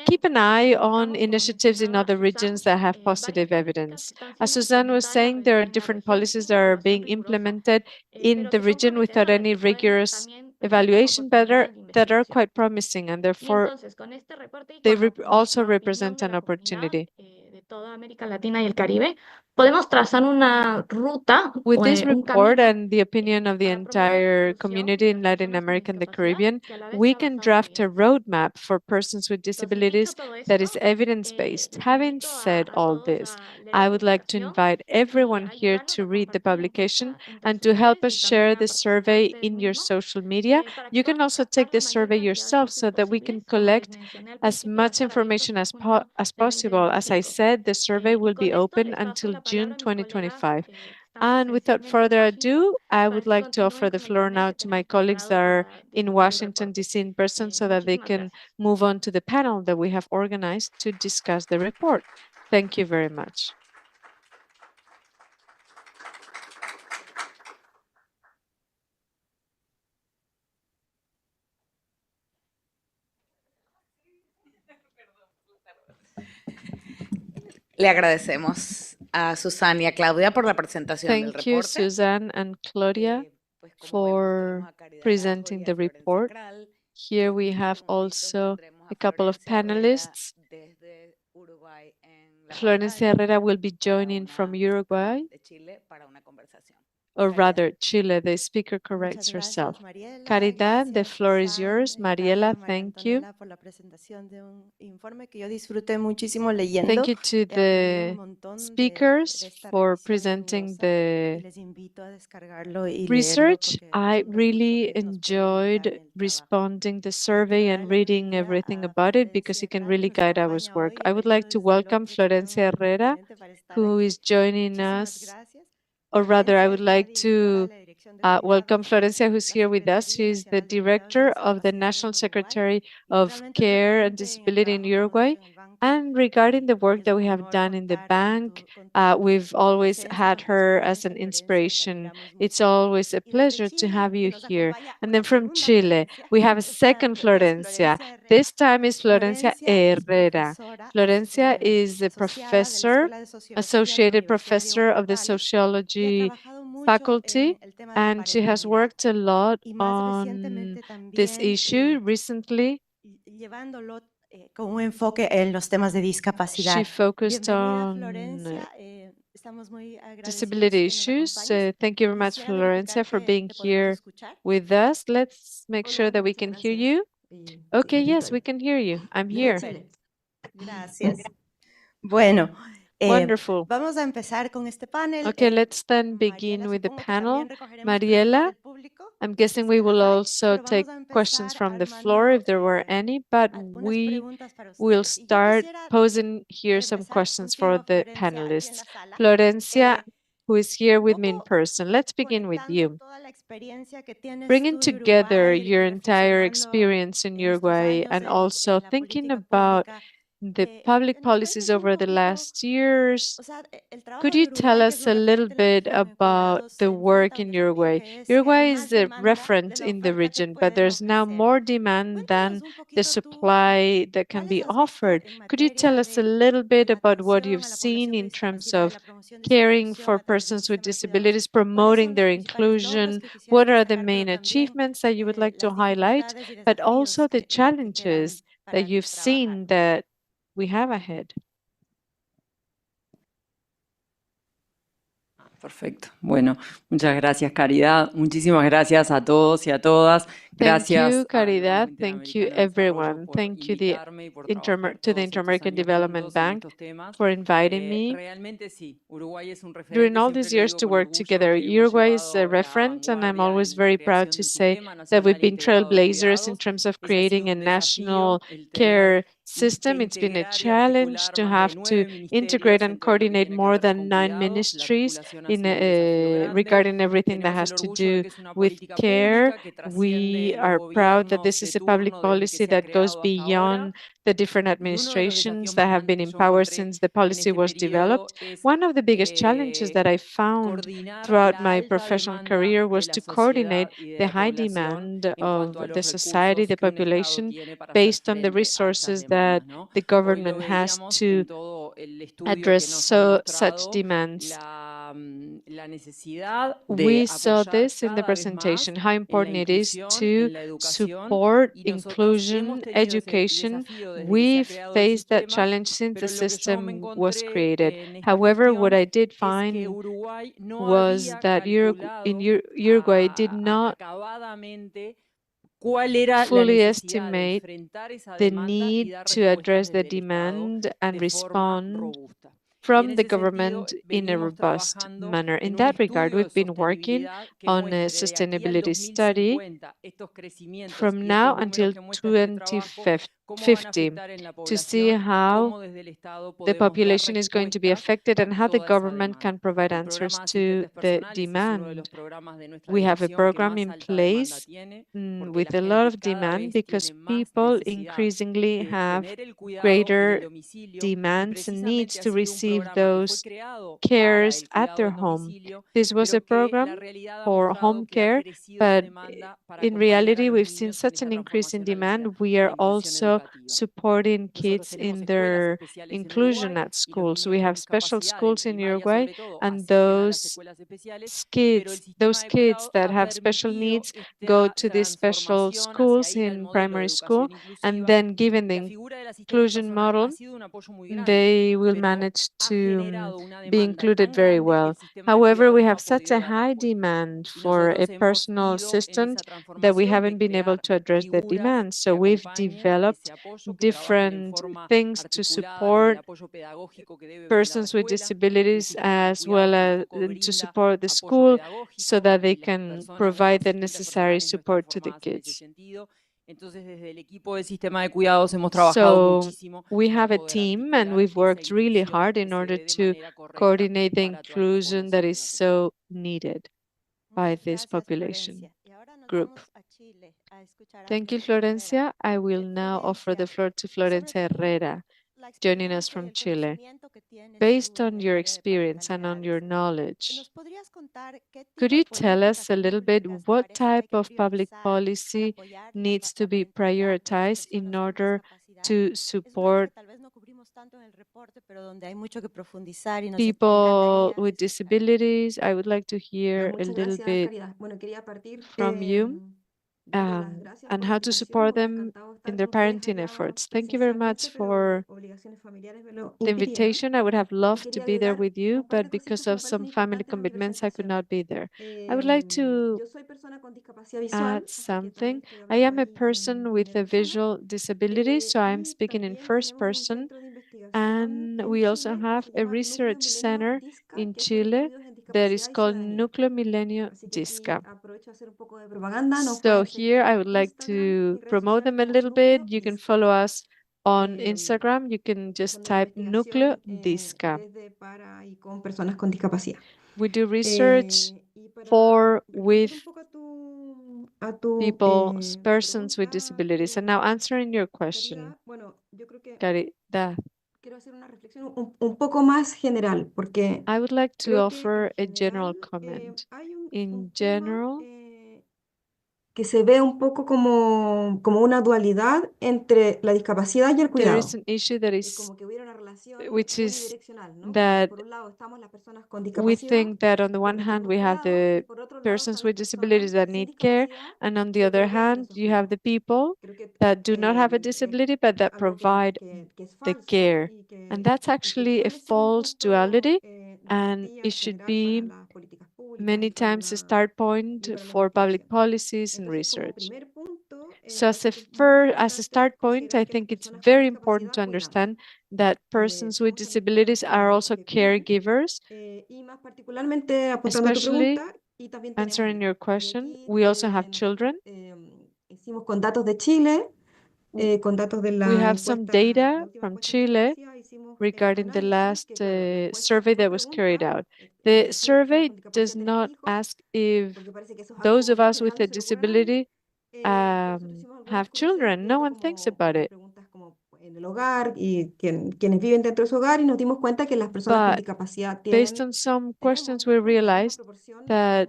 keep an eye on initiatives in other regions that have positive evidence. As Suzanne was saying, there are different policies that are being implemented in the region without any rigorous evaluation, that are quite promising, and therefore they also represent an opportunity. podemos trazar una ruta, With this un report camino and the opinion of the para promover la entire inclusión community in de Latin personas con America and the discapacidad, Caribbean, que a la vez we sea can basado en draft a evidencia. roadmap for persons with Entonces, disabilities dicho todo that esto, is evidence-based. Having invito said a all todos this, a leer la I would like to publicación invite y everyone here ayudarnos to a read the compartir la publication encuesta entre and sus to help us redes y share también a the participar survey ustedes in your mismos social media. para que You can podamos also captar take la the mayor survey cantidad de yourself voces so that we can posibles. Como les collect mencioné al as principio, va a much estar abierto information hasta junio as del possible. As I 2025. said, the survey will Con be esto open les paso until la June palabra a mis colegas 2025. que están And without presencialmente en further Washington ado, I para would que like to continúen offer the con el floor panel now que to my tenemos colleagues that preparado are para in discutir el Washington, reporte. D.C. in person so that they Muchísimas can gracias. move on to the panel that we have organized to discuss the report. Thank you very much. Le agradecemos a Susana y a Claudia por la presentación del Thank you, reporte. Suzanne and Claudia, Pues como vemos, tenemos for a Caridad presenting y the a Florencia report. Kral. Here we En have estos momentos also tendremos a couple of Florencia Herrera panelists. desde Uruguay en la Florencia pantalla Herrera will be para joining from Uruguay, de Chile para una conversación. or Caridad. rather Chile. The speaker Muchas corrects gracias, herself. Mariela. Caridad, the Gracias, floor is Susan, yours. Claudia, Mariela, María thank you. Antonella, por la presentación de un informe que yo disfruté muchísimo leyendo. Thank you to Aprendí un the montón de speakers esta for revisión presenting minuciosa y the les invito a descargarlo y leerlo research. porque es I un recurso really que nos puede ayudar en enjoyed el trabajo. responding the survey Quiero and darle la reading bienvenida everything a about it because Florencia it can Kral, really que nos guide our acompaña work. hoy. I Ha would venido like to desde welcome Londres con Florencia un Herrera, continente para estar who aquí. is joining Muchísimas us, gracias. or rather, I would Florencia está like directora de to la Dirección de Cuidados welcome de Florencia, who's la here with us. Secretaría She's the Nacional de Cuidados y director of the Discapacidad National en Uruguay Secretary y of realmente Care and referente en el Disability in trabajo que hemos Uruguay. hecho en el banco. And regarding the work Es that un we have honor done in the contar bank, con tu we've always presencia, had con tu her as experiencia, an Florencia. Te inspiration. admiramos It's mucho. always a Y desde pleasure to Chile have you nos here. acompaña And una then from segunda Chile, Florencia. we have a Esta second es Florencia. Florencia Herrera. This time is Florencia Florencia es Herrera. profesora Florencia is a asociada de la professor, Escuela de Sociología de la associated Universidad Diego professor of the Portales y ha sociology trabajado mucho faculty, en el tema de la and she has parentalidad worked a lot y más on recientemente this también issue. Recently, llevándolo con un enfoque en los temas de she discapacidad. focused Bienvenida, on Florencia. Estamos muy agradecidos disability que nos issues. acompañes. Thank you very much, Quisiera verificar Florencia, for que being te podemos here escuchar. with us. Let's make sure Hola, that we muchas can hear gracias. you. Sí, Okay, aquí yes, estoy. we can hear you. I'm here. Excelente. Gracias. Bueno, Wonderful. vamos a empezar con este panel. Okay, let's then begin Mariela, with the supongo que panel. también recogeremos preguntas Mariela, del público, I'm si guessing es we que las will hay, also pero take vamos a questions empezar from the floor if armando there were any, but algunas we preguntas para will ustedes. Y yo start quisiera posing here some empezar questions for contigo, the Florencia, aquí en panelists. la sala. Florencia, who is here Un with me in poco person. Let's begin with conectando you. toda la experiencia que tienes Bringing tú de together Uruguay, your entire reflexionando experience in estos Uruguay años and also la thinking política about pública, the public ¿nos puedes policies decir un over the poquito, last years. o sea, el trabajo Could de you tell Uruguay, que es us un a little referente en la bit región en about cuidados, se the work enfrenta a in un desafío Uruguay? que es que hay Uruguay más is a demanda de referent la in the oferta que region, but pueden there's now ofrecer? more demand than Cuéntanos un the poquito tú, supply that can ¿cuáles be has visto offered. en Could you tell materia us a de little bit la about what atención you've a la seen población con in terms discapacidad, de of la promoción de su caring inclusión for a través de un persons with sistema de cuidados? disabilities, ¿Cuáles promoting son los their principales logros inclusion? que quisieras What are the destacar, pero main también achievements that you would like to las highlight, dificultades y but desafíos also the que quedan challenges that para you've trabajar? seen that we have ahead? Perfecto. Bueno, muchas gracias, Caridad. Muchísimas gracias a todos y a todas. Thank you, Gracias al Caridad. Banco Thank you, Interamericano de Desarrollo everyone. por Thank you invitarme y por trabajar to the todos estos Inter-American años Development juntos en Bank estos temas. for inviting me. Realmente sí, Uruguay es un During referente, all siempre these lo years digo to con work orgullo, together, que hemos Uruguay is a llevado la reference, and I'm vanguardia always en la very proud creación to de un say sistema that we've nacional been integrado de trailblazers in cuidados. terms of Ese ha sido creating a un desafío, national el care tener que system. It's been a integrar y challenge articular to más de have to 9 integrate ministerios and en todo lo que coordinate tiene que more ver than con 9 cuidados. La ministries articulación ha in sido un desafío grande. regarding everything that Tenemos el has to orgullo de do que es una with política care. pública que We trasciende los are proud that gobiernos this de is a public turno desde que policy se ha that goes creado hasta ahora. beyond the different Y uno de los administrations desafíos más that have grandes been que in yo power encontré since the en policy este was developed. periodo es One of the biggest challenges that I found coordinar throughout la my alta professional demanda career de was la to coordinate sociedad y de the la high población demand en cuanto a of the los society, recursos the que un Estado population, tiene para hacer based on the frente a estas resources that demandas, ¿no? the Hoy lo government has veíamos to en todo el estudio que address nos han such mostrado, demands. la We saw this in the presentation, how important it is to support inclusion, education. We've faced that challenge since the system was created. However, what I did find was that Uruguay did not fully estimate the need to address the demand and respond from the government in a robust manner. In that regard, we've been working on a sustainability study from now until 2050 to see how the population is going to be affected and how the government can provide answers to the demand. We have a program in place with a lot of demand because people increasingly have greater demands and needs to receive those cares at their home. This was a program for home care, but in reality, we've seen such an increase in demand. We are also supporting kids in their inclusion at schools. We have special schools in Uruguay, and those kids that have special needs go to these special schools in primary school, and then given the inclusion model, they will manage to be included very well. However, we have such a high demand for a personal assistant that we haven't been able to address the demand. So we've developed different things to support persons with disabilities as well as to support the school so that they can provide the necessary support to the kids. So we have a team and we've worked really hard in order to coordinate the inclusion that is so needed by this population group. Thank you, Florencia. I will now offer the floor to Florencia Herrera, joining us from Chile. Based on your experience and on your knowledge, could you tell us a little bit what type of public policy needs to be prioritized in order to support people with disabilities? I would like to hear a little bit from you and how to support them in their parenting efforts. Thank you very much for the invitation. I would have loved to be there with you, but because of some family commitments, I could not be there. I would like to add something. I am a person with a visual disability, so I'm speaking in first person. And we also have a research center in Chile that is called Núcleo Milenio Disca. So here I would like to promote them a little bit. You can follow us on Instagram. You can just type Núcleo Disca. We do research with persons with disabilities. And now answering your question, Caridad. I would like to offer a general comment. In general, there is an issue that is, which is that we think that on the one hand, we have the persons with disabilities that need care, and on the other hand, you have the people that do not have a disability, but that provide the care. And that's actually a false duality, and it should be many times a start point for public policies and research. So as a start point, I think it's very important to understand that persons with disabilities are also caregivers, especially answering your question. We also have children. We have some data from Chile regarding the last survey that was carried out. The survey does not ask if those of us with a disability have children. No one thinks about it. But based on some questions, we realized that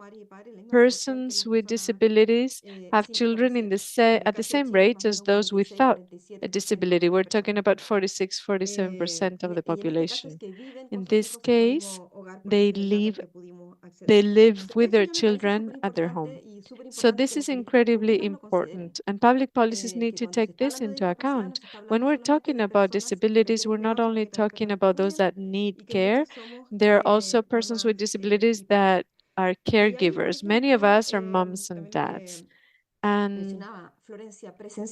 persons with disabilities have children at the same rate as those without a disability. We're talking about 47% of the population. In this case, they live they live with their children at their home. So this is incredibly important, and public policies need to take this into account. When we're talking about disabilities, we're not only talking about those that need care, there are also persons with disabilities that are caregivers. Many of us are moms and dads. And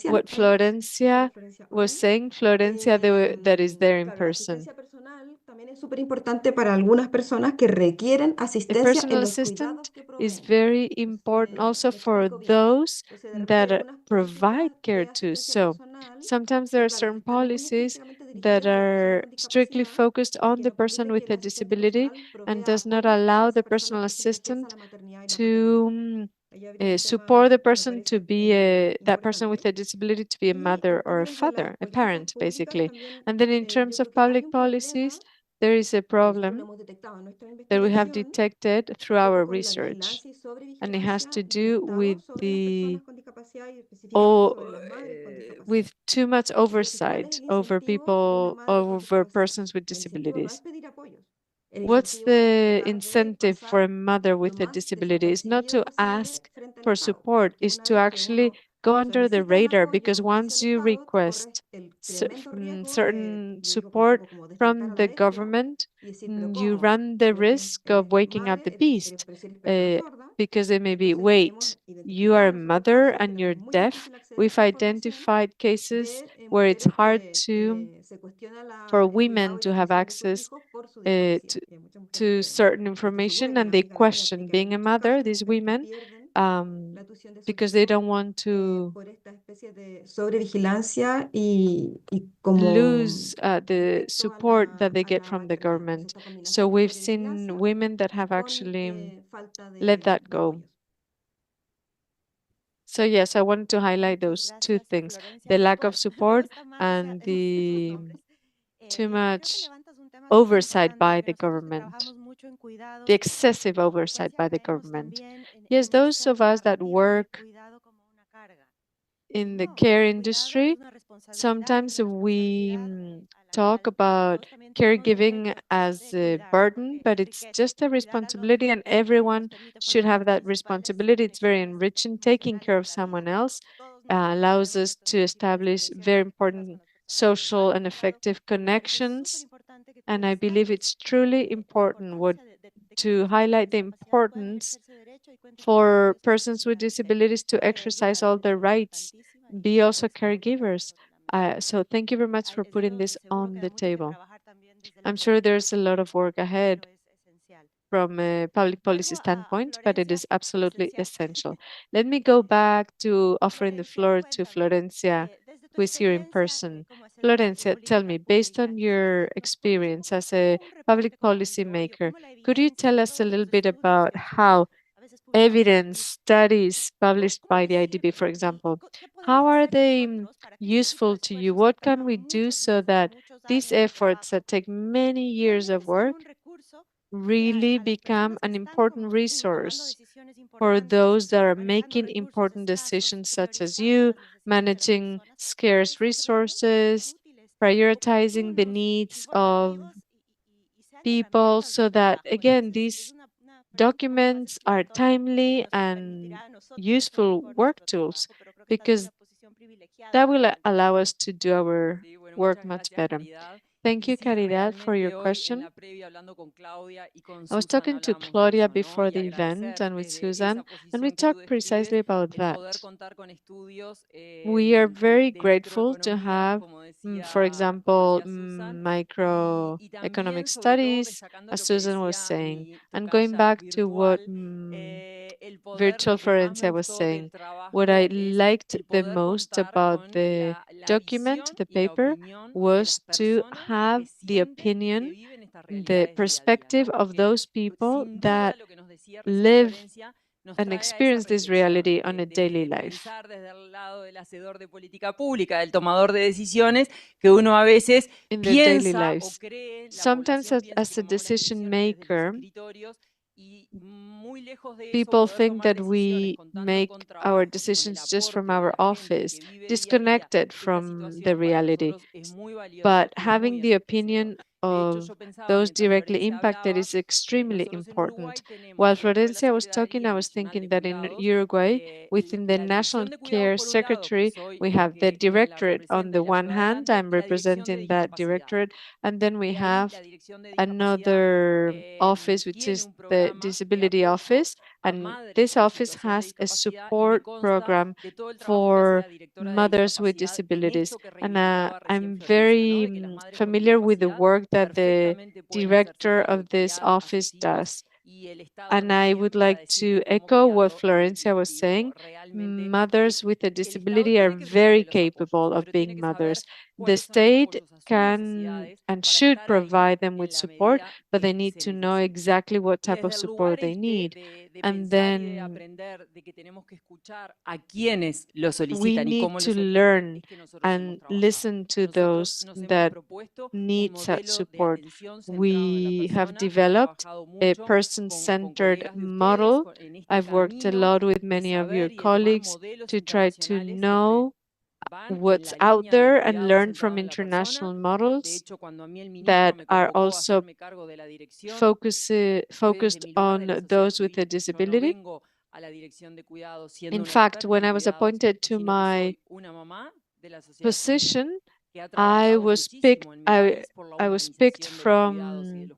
what Florencia was saying, Florencia that is there in person. También es súper importante para algunas personas que requieren A asistencia en personal los cuidados assistant que is proveen. very important also for those that provide care too. So sometimes there are certain policies that are strictly focused on the person with a disability and does not allow the personal assistant to support the person to be that person with a disability to be a mother or a father, a parent, basically. And then in terms of public policies, there is a problem that we have detected through our research, and it has to do with with too much oversight over people, over persons with disabilities. What's the incentive for a mother with a disability? Is not to ask for support, is to actually go under the radar, because once you request certain support from the government, you run the risk of waking up the beast, because they may be, wait, you are a mother and you're deaf. We've identified cases where it's hard for women to have access to certain information, and they question being a mother, these women, because they don't want to lose the support that they get from the government. So we've seen women that have actually let that go. So yes, I wanted to highlight those two things, the lack of support and the too much oversight by the government, the excessive oversight by the government. Yes, those of us that work in the care industry, sometimes we talk about caregiving as a burden, but it's just a responsibility, and everyone should have that responsibility. It's very enriching. Taking care of someone else allows us to establish very important social and effective connections. And I believe it's truly important to highlight the importance for persons with disabilities to exercise all their rights, be also caregivers. So thank you very much for putting this on the table. I'm sure there's a lot of work ahead from a public policy standpoint, but it is absolutely essential. Let me go back to offering the floor to Florencia, who is here in person. Florencia, tell me, based on your experience as a public policy maker, could you tell us a little bit about how evidence studies published by the IDB, for example, how are they useful to you? What can we do so that these efforts that take many years of work really become an important resource for those that are making important decisions, such as you, managing scarce resources, prioritizing the needs of people, so that, again, these documents are timely and useful work tools, because that will allow us to do our work much better. Thank you, Caridad, for your question. I was talking to Claudia before the event and with Susan, and we talked precisely about that. We are very grateful to have, for example, microeconomic studies, as Susan was saying, and going back to what Virtual Florencia was saying, what I liked the most about the document, the paper, was to have the opinion, the perspective of those people that live and experience this reality on a daily life. In their daily lives. Sometimes as a decision maker, people think that we make our decisions just from our office, disconnected from the reality. But having the opinion of those directly impacted is extremely important. While Florencia was talking, I was thinking that in Uruguay, within the National Care Secretary, we have the directorate on the one hand. I'm representing that directorate, and then we have another office, which is the Disability Office, and this office has a support program for mothers with disabilities. And I'm very familiar with the work that the director of this office does. And I would like to echo what Florencia was saying. Mothers with a disability are very capable of being mothers. The state can and should provide them with support, but they need to know exactly what type of support they need. And then we need to learn and listen to those that need such support. We have developed a person-centered model. I've worked a lot with many of your colleagues to try to know what's out there and learn from international models that are also focused on those with a disability. In fact, when I was appointed to my position, I was picked from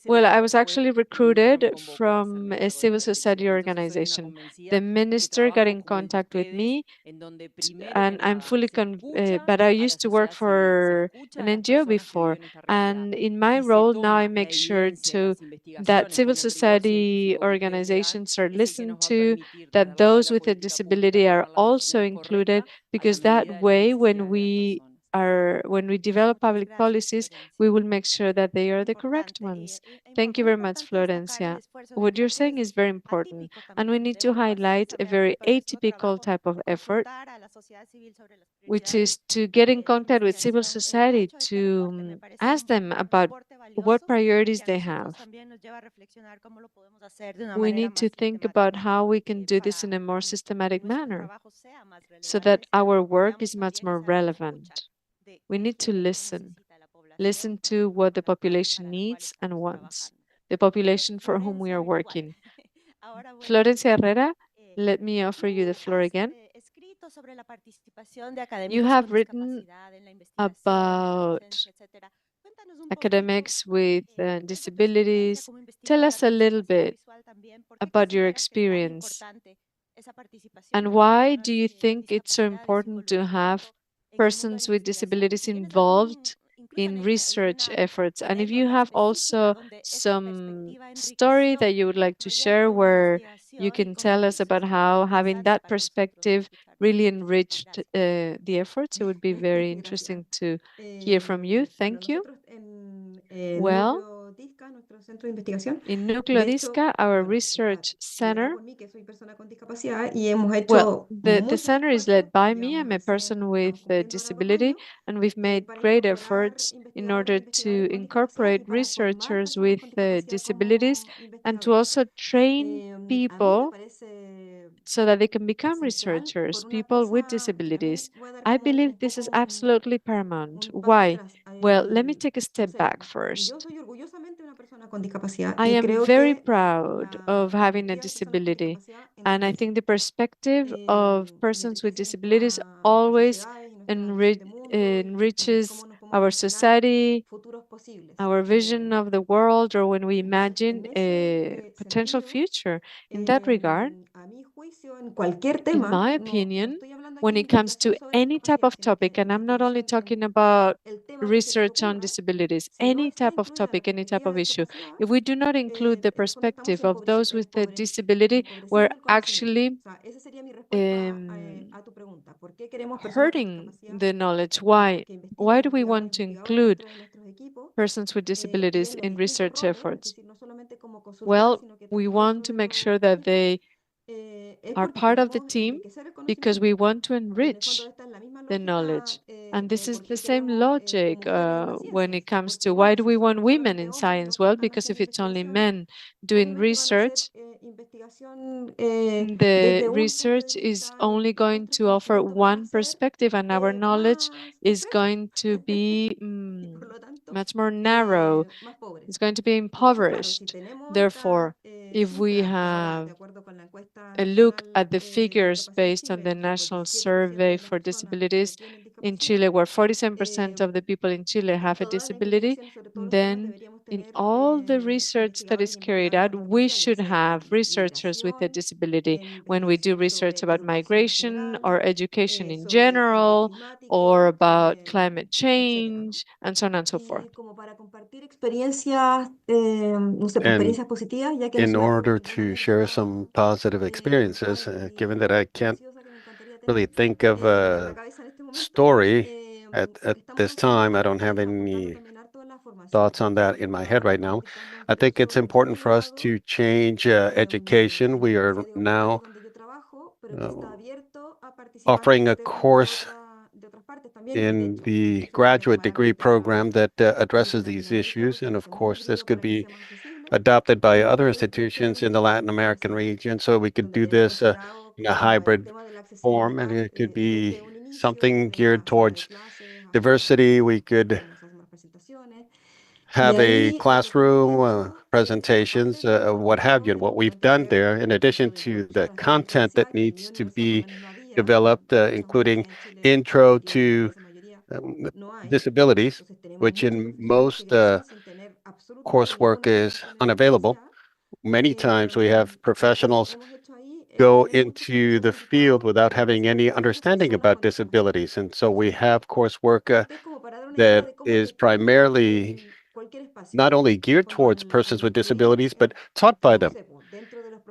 well, I was actually recruited from a civil society organization. The minister got in contact with me, and I'm fully but I used to work for an NGO before, and in my role now I make sure that civil society organizations are listened to, that those with a disability are also included, because that way when we develop public policies, we will make sure that they are the correct ones. Thank you very much, Florencia. What you're saying is very important, and we need to highlight a very atypical type of effort, which is to get in contact with civil society to ask them about what priorities they have. We need to think about how we can do this in a more systematic manner so that our work is much more relevant. We need to listen to what the population needs and wants, the population for whom we are working. Florencia Herrera, let me offer you the floor again. You have written about academics with disabilities. Tell us a little bit about your experience, and why do you think it's so important to have persons with disabilities involved in research efforts? And if you have also some story that you would like to share where you can tell us about how having that perspective really enriched the efforts, it would be very interesting to hear from you. Thank you. Well, in Núcleo Disca, our research center, well, the center is led by me. I'm a person with a disability, and we've made great efforts in order to incorporate researchers with disabilities and to also train people so that they can become researchers, people with disabilities. I believe this is absolutely paramount. Why? Well, let me take a step back first. I am very proud of having a disability, and I think the perspective of persons with disabilities always enriches our society, our vision of the world, or when we imagine a potential future. In that regard, in my opinion, when it comes to any type of topic, and I'm not only talking about research on disabilities, any type of topic, any type of issue, if we do not include the perspective of those with a disability, we're actually hurting the knowledge. Why? Why do we want to include persons with disabilities in research efforts? Well, we want to make sure that they are part of the team because we want to enrich the knowledge. And this is the same logic when it comes to why do we want women in science? Well, because if it's only men doing research, the research is only going to offer one perspective, and our knowledge is going to be much more narrow. It's going to be impoverished. Therefore, if we have a look at the figures based on the National Survey for Disabilities in Chile, where 47% of the people in Chile have a disability, then in all the research that is carried out, we should have researchers with a disability when we do research about migration or education in general, or about climate change, and so on and so forth. And in order to share some positive experiences, given that I can't really think of a story at this time, I don't have any thoughts on that in my head right now. I think it's important for us to change education. We are now uh, offering a course in the graduate degree program that addresses these issues. And of course, this could be adopted by other institutions in the Latin American region. So we could do this in a hybrid form, and it could be something geared towards diversity. We could have a classroom, presentations, what have you. And what we've done there, in addition to the content that needs to be developed, including intro to disabilities, which in most coursework is unavailable. Many times we have professionals go into the field without having any understanding about disabilities. And so we have coursework that is primarily not only geared towards persons with disabilities, but taught by them.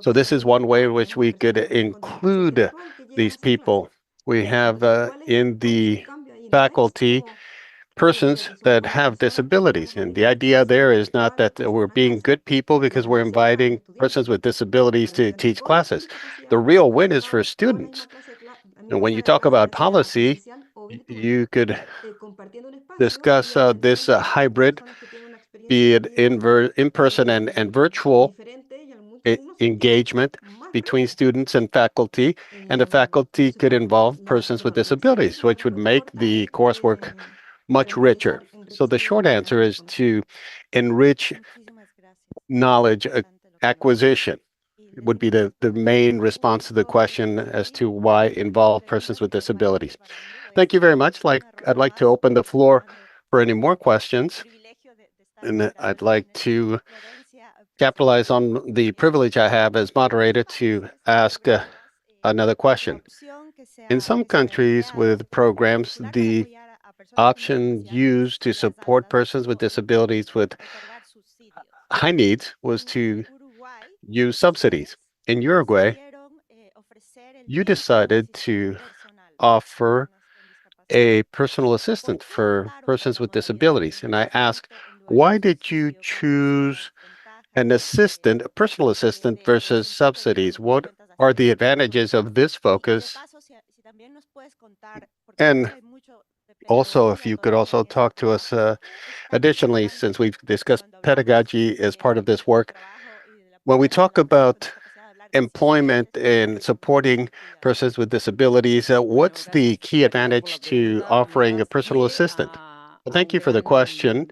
So this is one way in which we could include these people. We have in the faculty persons that have disabilities. And the idea there is not that we're being good people because we're inviting persons with disabilities to teach classes. The real win is for students. And when you talk about policy, you could discuss this hybrid, be it in person and virtual engagement between students and faculty. And the faculty could involve persons with disabilities, which would make the coursework much richer. So the short answer is to enrich knowledge acquisition. It would be the main response to the question as to why involve persons with disabilities. Thank you very much. I'd like to open the floor for any more questions. And I'd like to capitalize on the privilege I have as moderator to ask another question. In some countries with programs, the option used to support persons with disabilities with high needs was to use subsidies. In Uruguay, you decided to offer a personal assistant for persons with disabilities. And I ask, why did you choose an assistant, a personal assistant versus subsidies? What are the advantages of this focus? And also, if you could also talk to us additionally, since we've discussed pedagogy as part of this work, when we talk about employment and supporting persons with disabilities, what's the key advantage to offering a personal assistant? Well, thank you for the question.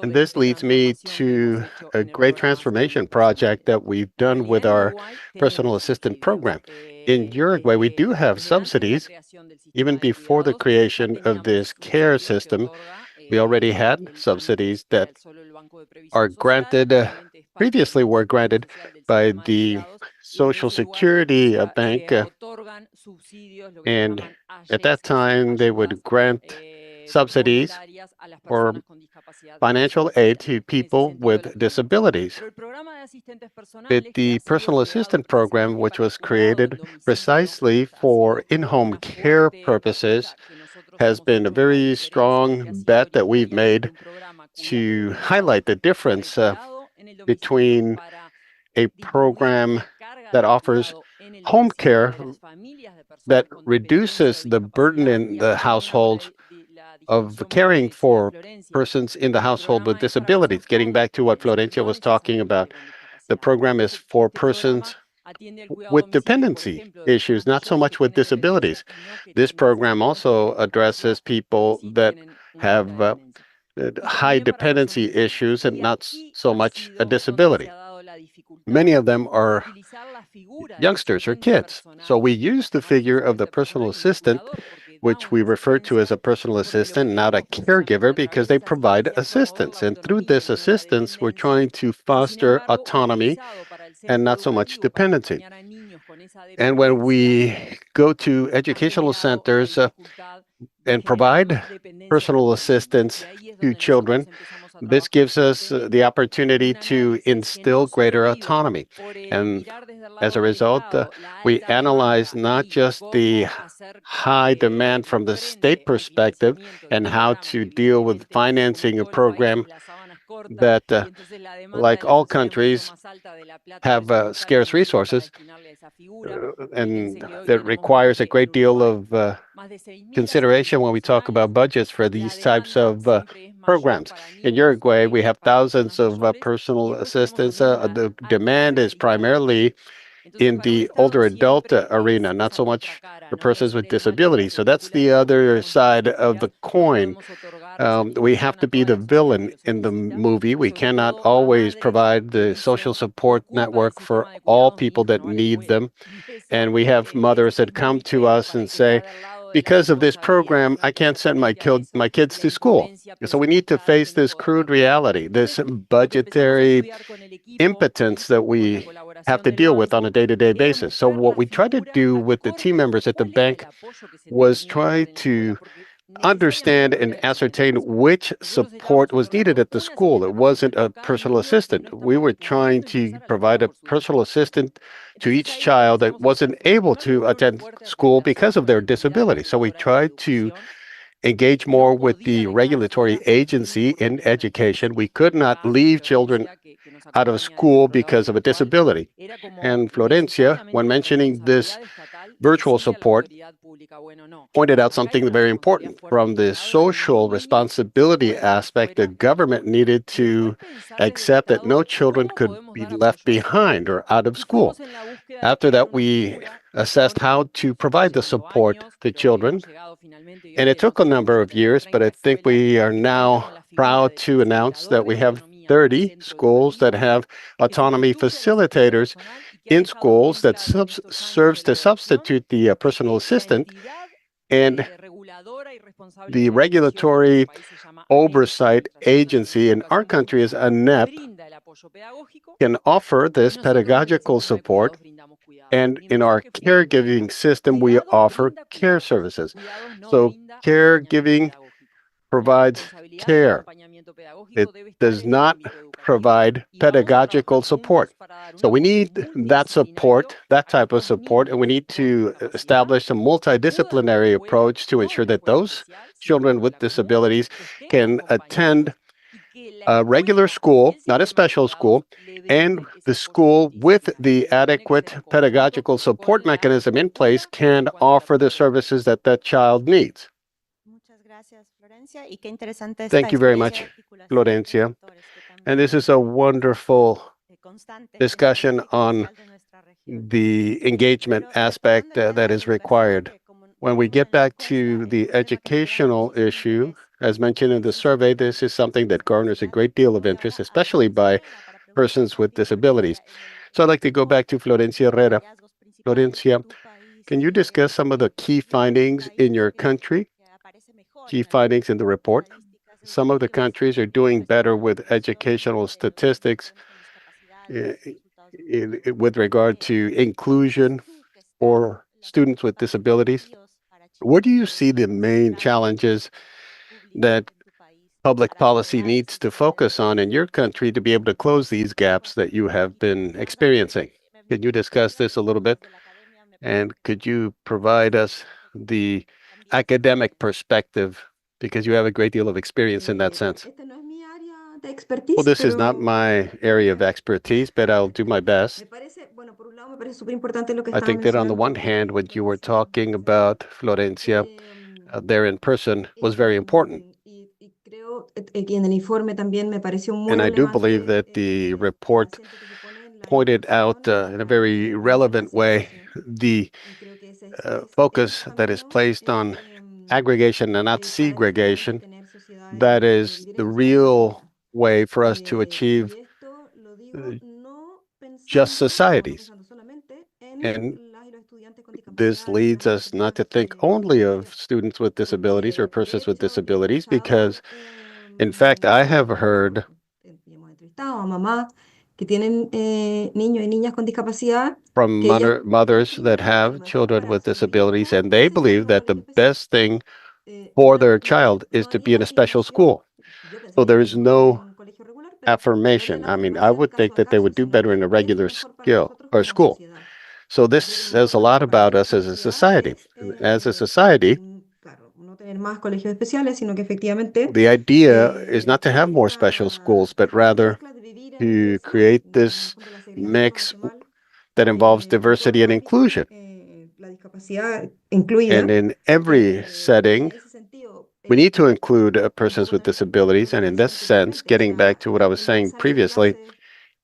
And this leads me to a great transformation project that we've done with our personal assistant program. In Uruguay, we do have subsidies. Even before the creation of this care system, we already had subsidies that are granted, previously were granted by the Social Security Bank. And at that time, they would grant subsidies or financial aid to people with disabilities. But the personal assistant program, which was created precisely for in-home care purposes, has been a very strong bet that we've made to highlight the difference between a program that offers home care that reduces the burden in the household of caring for persons in the household with disabilities. Getting back to what Florencia was talking about, the program is for persons with dependency issues, not so much with disabilities. This program also addresses people that have high dependency issues and not so much a disability. Many of them are youngsters or kids. So we use the figure of the personal assistant, which we refer to as a personal assistant, not a caregiver, because they provide assistance. And through this assistance, we're trying to foster autonomy and not so much dependency. And when we go to educational centers and provide personal assistance to children, this gives us the opportunity to instill greater autonomy. And as a result, we analyze not just the high demand from the state perspective and how to deal with financing a program that, like all countries, have scarce resources, and that requires a great deal of consideration when we talk about budgets for these types of programs. In Uruguay, we have thousands of personal assistants. The demand is primarily in the older adult arena, not so much for persons with disabilities. So that's the other side of the coin. We have to be the villain in the movie. We cannot always provide the social support network for all people that need them. And we have mothers that come to us and say, because of this program, I can't send my kids to school. So we need to face this crude reality, this budgetary impotence that we have to deal with on a day-to-day basis. So what we tried to do with the team members at the bank was try to understand and ascertain which support was needed at the school. It wasn't a personal assistant. We were trying to provide a personal assistant to each child that wasn't able to attend school because of their disability. So we tried to engage more with the regulatory agency in education. We could not leave children out of school because of a disability. And Florencia, when mentioning this virtual support, pointed out something very important. From the social responsibility aspect, the government needed to accept that no children could be left behind or out of school. After that, we assessed how to provide the support to children. And it took a number of years, but I think we are now proud to announce that we have 30 schools that have autonomy facilitators in schools that serves to substitute the personal assistant. And the regulatory oversight agency in our country is ANEP, can offer this pedagogical support. And in our caregiving system, we offer care services. So caregiving provides care. It does not provide pedagogical support. So we need that support, that type of support, and we need to establish a multidisciplinary approach to ensure that those children with disabilities can attend a regular school, not a special school, and the school with the adequate pedagogical support mechanism in place can offer the services that that child needs. Thank you very much, Florencia. And this is a wonderful discussion on the engagement aspect that is required. When we get back to the educational issue, as mentioned in the survey, this is something that garners a great deal of interest, especially by persons with disabilities. So I'd like to go back to Florencia Herrera. Florencia, can you discuss some of the key findings in your country? Key findings in the report. Some of the countries are doing better with educational statistics with regard to inclusion for students with disabilities. Where do you see the main challenges that public policy needs to focus on in your country to be able to close these gaps that you have been experiencing? Can you discuss this a little bit? And could you provide us the academic perspective, because you have a great deal of experience in that sense? Esta no es mi área de Well, expertise, this is not pero my area of expertise, but I'll do my best. me parece, bueno, Bueno, por un lado me parece súper importante lo que I estaba think that on the mencionando, one hand, what you were Florencia, talking about, Florencia, there in person was very important. y creo que en el informe también me pareció muy And I do relevante believe that the el report acento que se pone en la pointed out inclusión, in a la very inclusión y la relevant way capacitación. the Y creo que focus ese that is camino placed es on aggregation and not para efectivamente segregation. tener That sociedades, is vivir the en sociedades más real justas. way for us to Y achieve esto lo uh, digo no just pensando o no societies. pensando solamente en And las y los estudiantes con this discapacidad y leads las y los us not to personas think only of minoritarias, students with disabilities or porque de persons with hecho he disabilities, escuchado, because in fact, I have heard hemos entrevistado a mamás que tienen niños y niñas con discapacidad, from que ellas mothers that perciben que have lo mejor children para with su niño disabilities, no and they necesariamente believe ir a un that the colegio especial. best thing for No, their child is no to había be in una a special afirmación. school. Yo So pensaría there que is mejor ir en no un colegio regular, pero no había affirmation. una I mean, I afirmación de would think caso a that they caso, would do sino better in que a es lo regular mejor para skill nosotros or como school. sociedad. So Yo this creo que lo says mejor a lot para about nuestra us as a sociedad society. es, As a society, claro, no tener más colegios especiales, sino que efectivamente the idea is not to have tener more special schools, but rather mezcla de vivir en to diversidad. create En el this fondo la segregación no mix hace mal that involves en todos diversity los and ámbitos, inclusion. la discapacidad And incluida. in every Y en setting, ese sentido, we need to include un persons poco with también lo disabilities. que And in decía this sense, anteriormente, o getting back sea, to what I was en las saying salas de previously, clase,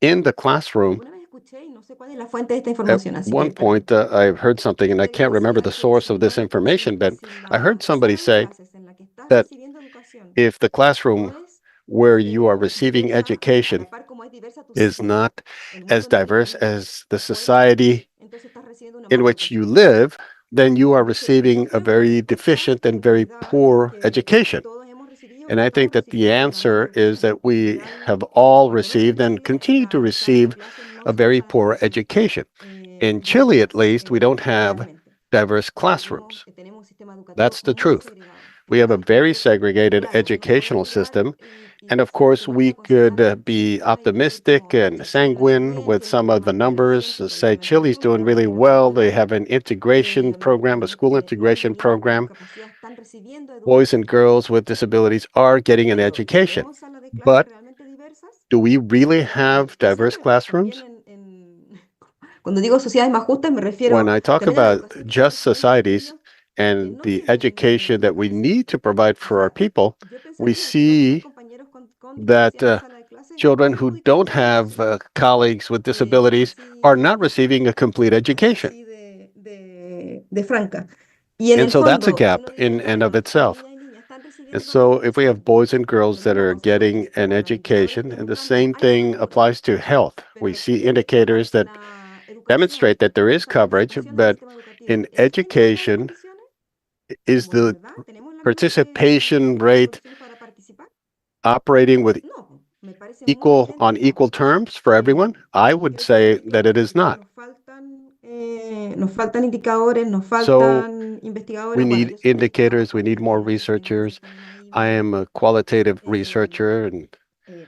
in the classroom, alguna vez escuché, y no sé cuál es la fuente de esta at información, así one que, pero point, I've heard something, and I una can't remember evidencia the que source si of this no, information, but si I heard la somebody sala de say clases en la que estás that recibiendo educación if the no classroom es where you are receiving diversa a education la par como es diversa tu is sociedad, not el as mundo en el que diverse vives, as the o eres diverso, society entonces estás recibiendo una in mala which you educación. live, then you are Entonces, yo receiving a creo que la very respuesta deficient and en very realidad es poor que education. todos hemos recibido And y I think estamos that the recibiendo una mala answer is educación. that we Nadie, have all cuando vemos en received and Chile, continue to las salas de receive clase no a son very salas de poor clase education. In Chile, at diversas, least, we don't have realmente. diverse classrooms. Tenemos un sistema educativo That's the muy truth. segregado. We have a very Y segregated claro, uno puede educational mirar system. And of course, si vamos we a could considerar be cifras y decir optimistic como, and pucha, Chile lo ha hecho sanguine bien, with tiene un some of programa the de integración numbers, que say probablemente es Chile's súper doing really bueno, pero en well. They realidad have an integration program, a school niños y integration niñas con program. discapacidad están recibiendo Boys and educación. girls with disabilities are getting an Pero si education. vemos salas de clases But realmente diversas, do we really have diverse siempre también classrooms? cuando digo sociedades más justas me When refiero I talk también a la about educación que just reciben los societies niños que and no the tienen education that we discapacidad. need to provide O for our sea, people, yo we pensaría, si no tuviera see compañeros con that discapacidad en la sala de clases, children todos who tenemos don't discapacidad en have educación. colleagues with disabilities are not receiving a complete education. Así de franca. Y en And el so that's a fondo, gap uno diría, in and of bueno, si itself. niñas y niñas están And recibiendo so if we have educación, boys and girls lo that mismo are pasa con getting an los indicadores education, que and the mostramos, same hay una thing cobertura. applies to health. We see Perfecto. indicators that La educación, demonstrate that there is esa coverage, participación en el but sistema educativo, in ¿está en igualdad de education, condiciones? is Como de the verdad, ¿tenemos participation las mismas rate condiciones para participar? operating with No, me parece muy equal evidente on que no. equal terms for everyone? I would Creo que say that it is efectivamente not. nos faltan indicadores, nos So faltan we investigadores. Bueno, need yo soy investigadora indicators, we need more cualitativa, así que no researchers. soy tan I naive. am a qualitative researcher,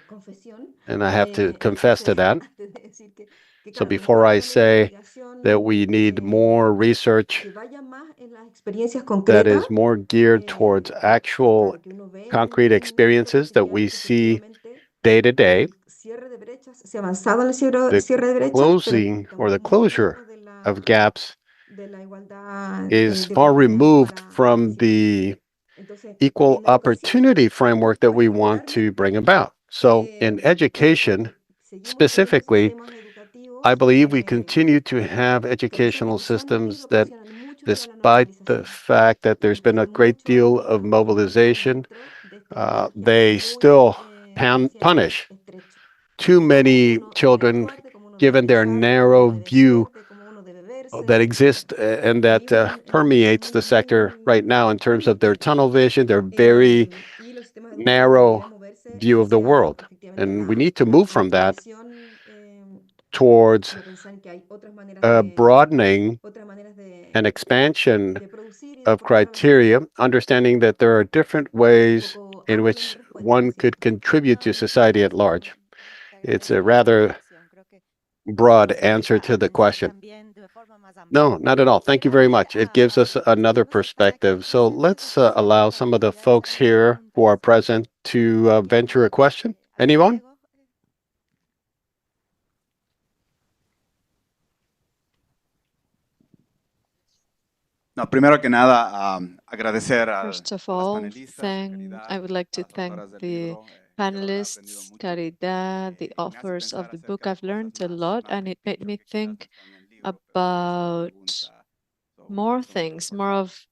Confesión. and I have to confess to that. Antes de decir que So claro, nos before I falta una say that investigación we need more research que vaya más en las experiencias that concretas, is more geared towards actual claro, que uno ve concrete en números experiences that we efectivamente que see day to day, el cierre de brechas, se ha avanzado en el the cierre de brechas, pero closing or the estamos muy closure lejos of gaps de la igualdad is de far oportunidades removed para from participar. the Entonces, equal en educación, opportunity framework that we want to particularmente, bring about. So in education, seguimos teniendo specifically, sistemas I educativos believe we continue to que have educational son muy systems that, disproporcionales, mucho de la despite the normalización, fact that there's been a great muchos deal of alumnos están mobilization, dentro de este margen they muy still parcialmente punish estrecho, too de cómo many uno debe children actuar, de cómo uno debe given their expresarse, de cómo uno narrow debe view ser, de cómo uno debe that verse, exists etcétera. and that En un permeates the mundo sector right now in terms of their tunnel vision, their very y los sistemas educativos narrow deberían moverse view of the hacia world. efectivamente And we need to move la from that integración towards y a pensar que hay broadening otras maneras and expansion de producir y de of aportar a la sociedad. criteria, understanding that there are different Un ways poco in amplia mi which respuesta, lo one could siento. contribute No, to y society at te, large. te It's a agradezco la rather reflexión. Creo que broad nos answer invita to a the pensar question. también de forma más amplia. No, not at all. Thank you Quiero very ir much. It gives a us las another personas que están aquí perspective. So presentes let's que quisieran allow some of the compartir folks algunas here who are preguntas. present to venture a question. Aquí Anyone? Diego. No, primero que nada, agradecer a First of las all, panelistas, I would like to las thank autoras del the libro. Yo de verdad he aprendido panelists, mucho. Caridad, the Me hace authors of pensar the book. acerca de I've cosas learned a lot, más and it made pequeñas me que quizás no think están en el libro, pero esa about pregunta more sobre el things, more reporte. of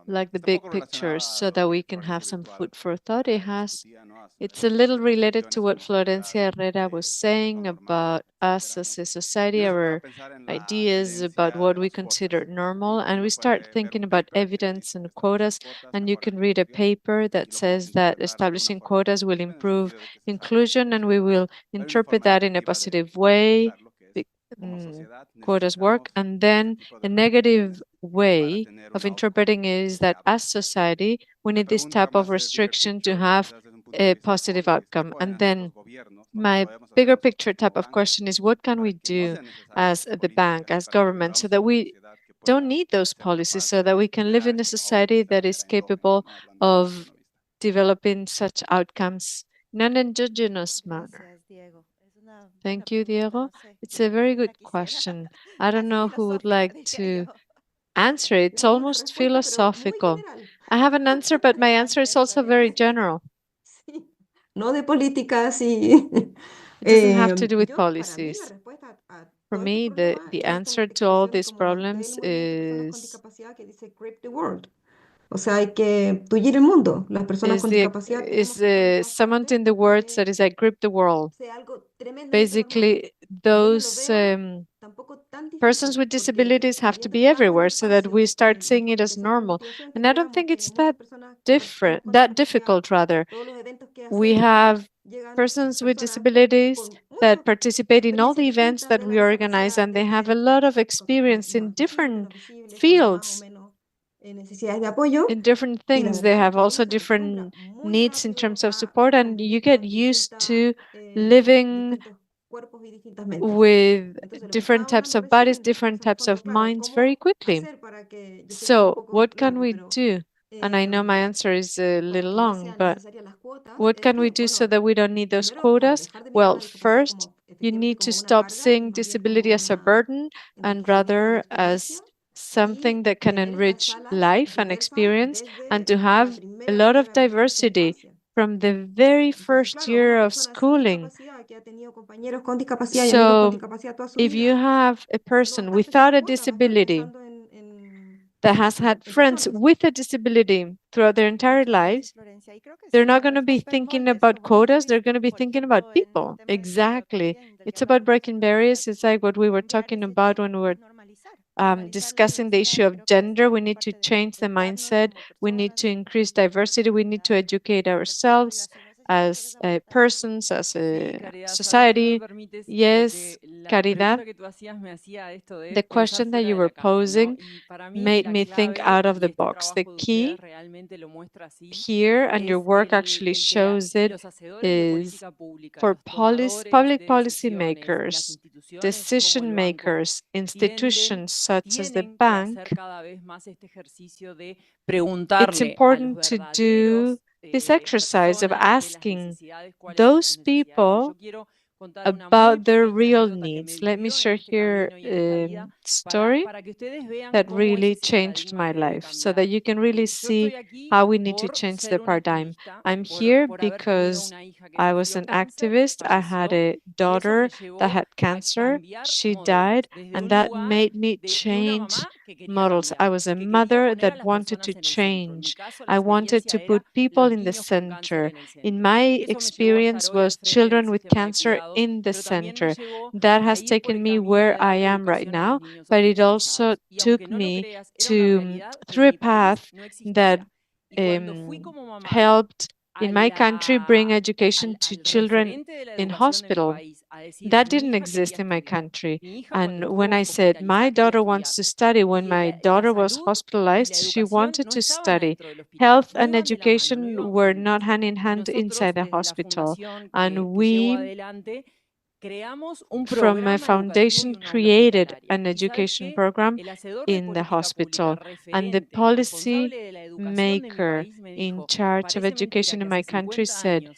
like the Está un big poco pictures, relacionada a so lo that que we can have Florencia some Virtual food for thought. discutía, ¿no? It's a little related to Cuestiones what como equidad, Florencia Herrera was saying entorno normal, about us etcétera, as ¿no? a Y society, uno se pone a our pensar en la ideas about evidencia what de we las consider cuotas. normal, Y and we uno start puede ver thinking un about paper que evidence dice que and estableciendo quotas, cuotas and you mejora la can read a inclusión, paper y that lo podemos says that interpretar de una establishing forma quotas will positiva en el improve sentido de que se saca más inclusion, and we inversión. will Pero hay una interpret forma that in a negativa positive de way. interpretarlo, que es como sociedad Quotas work, necesitamos and este then tipo a de negative restricciones para way tener of un outcome interpreting is that deseable. as society, we Y la need this pregunta type of más bigger restriction to picture, have quizás desde un punto de a vista de positive policies, ¿qué outcome. pueden And hacer then los gobiernos? No que my podemos hacer bigger nosotros picture como type of banco question is what can para we que no do sean necesarias as esas the bank, políticas y as para que government, so vivamos that en una we sociedad que don't pueda need those ser policies, capaz so that de we can live generar in a estos outcomes society de that is manera endógena, capable ¿no? Hablando of economista. developing such outcomes in an indigenous manner. Gracias, Diego. Es una buena Thank you, pregunta, Diego. no sé It's a very quién la good quisiera. question. I don't Casi know who would filosófica, like diría to yo. answer it. It's Tengo una almost respuesta, pero muy philosophical. general. I have an answer, but my answer is Adelante, also very Florencia. general. Sí, no de política, sí. It doesn't have to do with Para mí la policies. respuesta a For todos estos me, the, problemas the es esta answer to all expresión these como del problems movimiento de personas con is discapacidad que dice Grip the World. O sea, hay que tullir el mundo. Las personas is con the discapacidad tenemos is que estar en todas summoned partes, in the words that is I grip the world. sea algo tremendamente normal. Basically, Y yo no lo those veo tampoco tan persons difícil, with porque disabilities have to mientras be tengamos un everywhere so that we espacio start en seeing it nuestro as centro de normal. investigación And que I don't veamos think que it's muchas that personas different, con that discapacidad, difficult rather. todos los eventos que We hacemos, have llegan persons with personas disabilities con that muchas participate in all the experiencias events distintas that de we la organize, discapacidad, and they have a desde lot of cosas experience in más visibles, no different visibles, con más o fields, menos necesidades de apoyo. in different Y la things. They verdad es have que uno also se acostumbra different muy needs in terms rápido of a support, and you convivir get con used distintas, to living distintos cuerpos y distintas mentes. with Entonces, lo que different estaba types hablando of bodies, recién, different es en el types fondo, of claro, minds very cómo quickly. hacer para que, yo sé que es un So, poco what can largo, we pero do? And I know my answer is a para little que no long, sean but necesarias las cuotas, what es can we que, do so bueno, that we don't need those primero, claro, quotas? dejar de mirar Well, la discapacidad first, como you efectivamente need to como una stop carga y seeing más bien como disability as a una, burden entre and comillas, una rather as experiencia, something y that can tener estas enrich salas life and diversas experience, and desde to la have a primera lot of carrera, desde su diversity infancia. from the very Entonces, first claro, una year of persona sin schooling. discapacidad que ha tenido compañeros con discapacidad y amigos con So, discapacidad toda su if you vida, have a no va a person estar without pensando en a cuotas, va a estar disability pensando that has had en friends personas. with a disability throughout their entire Muchas gracias, lives, Florencia. Y creo que they're sí, not bueno, going to es be romper thinking moldes, about como hemos quotas, they're going visto, to be por thinking about ejemplo, en el people. tema este de Exactly. autonomía It's about interdiagonal, breaking barriers. It's like what we were cambiar talking ese about chip, when we were normalizar la discussing the diversidad issue y of creo que gender. esa We need to parte de change the educarnos mindset. como We need personas to y increase como diversity. We need to educate respeto y ourselves así. No sé si tú quieres as aportar algo. persons, as Sí, a Caridad, ¿sabes qué me society. permites? Yes, Porque la Caridad, pregunta que tú hacías me hacía esto de the pensar question that fuera you de were la caja, ¿no? posing Y para mí made la me think clave, out of y the este box. The trabajo de ustedes key realmente lo muestra así, here, and your es work actually shows it, los hacedores de is política pública, for los tomadores public de policy decisiones y las makers, instituciones como decision el banco makers, institutions such as the tienen que hacer bank. cada vez más este ejercicio de It's preguntarle a los important to do verdaderos this exercise of personas de las asking necesidades, cuáles son sus those necesidades. Y yo people quiero contar una muy about their pequeña real anécdota que me needs. Let me vivió en share este here camino y en esta a vida story para que ustedes vean that cómo es really ese changed paradigma my que debe life, so that cambiar. you can really Yo estoy see aquí how we need to por change the ser una paradigm. activista, I'm here por haber tenido because una hija que I was sufrió an cáncer, activist. I had falleció, a y eso me daughter that llevó had a cancer. cambiar She died, modelos desde and un that lugar made me de una change mamá que quería models. I cambiar, was a que quería mother poner that a las wanted to personas en el centro. En mi change. caso, la I wanted experiencia to put era people los in the niños con cáncer center. en el In centro. my Eso me llevó a estar experience hoy al was frente del children with sistema de cancer cuidados, in the pero también me center. llevó That a has ir por taken el me camino where de I darle am right educación a los now, niños but it also hospitalizados. Y took aunque no lo me creas, era una to realidad que en through a mi país path no that existía. Y cuando fui como mamá helped a in my country bring education to al children referente de la in educación de mi hospital. país a decir, That mi didn't hija quería exist in my estudiar, country. mi hija cuando And when estuvo I said my hospitalizada quería daughter wants estudiar, to study, when y my la daughter was salud y la hospitalized, she educación wanted no to estaban study. adentro del hospital, Health no and iban de la mano, no education iban were not juntas. hand in Y hand nosotros, inside the desde la hospital. fundación And que llevo we adelante, from my foundation, created an education program in the hospital. And the policy maker in charge of education in my country said,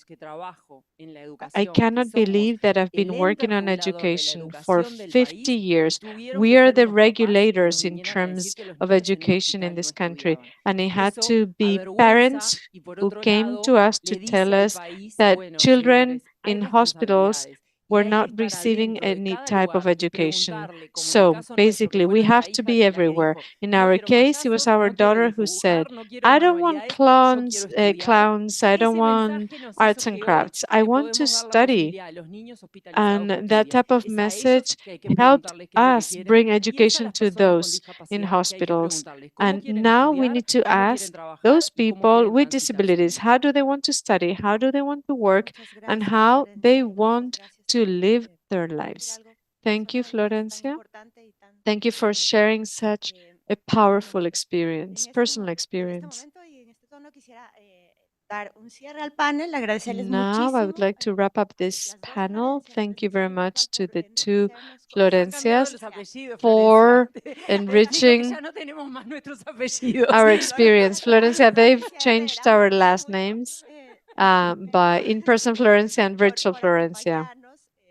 I cannot believe that I've been working on education for 50 years. We are the regulators in terms of education in this country. And it had to be parents who came to us to tell us that children in hospitals were not receiving any type of education. So basically, we have to be everywhere. In our case, it was our daughter who said, I don't want clowns, I don't want arts and crafts. I want to study. And that type of message helped us bring education to those in hospitals. And now we need to ask those people with disabilities, how do they want to study? How do they want to work? And how they want to live their lives. Thank you, Florencia. Thank you for sharing such a powerful experience, personal experience. Now, I would like to wrap up this panel. Thank you very much to the two Florencias for enriching our experience. Florencia, they've changed our last names by in-person Florencia and virtual Florencia.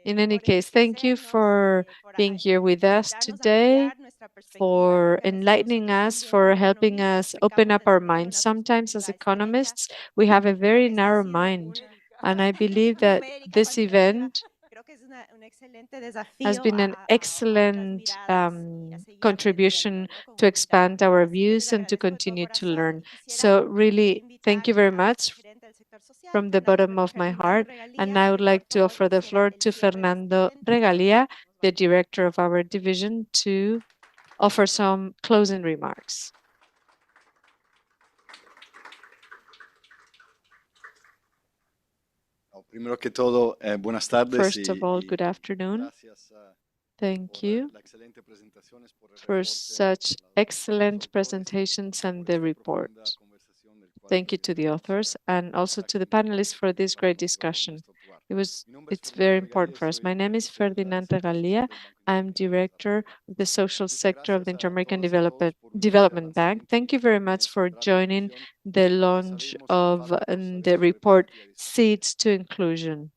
In any case, thank you for being here with us today, for enlightening us, for helping us open up our minds. Sometimes as economists, we have a very narrow mind. And I believe that this event has been an excellent contribution to expand our views and to continue to learn. So really, thank you very much from the bottom of my heart. And I would like to offer the floor to Fernando Regalia, the director of our division, to offer some closing remarks. First of all, good afternoon. Thank you for such excellent presentations and the report. Thank you to the authors and also to the panelists for this great discussion. It's very important for us. My name is Ferdinand Regalia. I'm director of the social sector of the Inter-American Development Bank. Thank you very much for joining the launch of the report Seeds to Inclusion.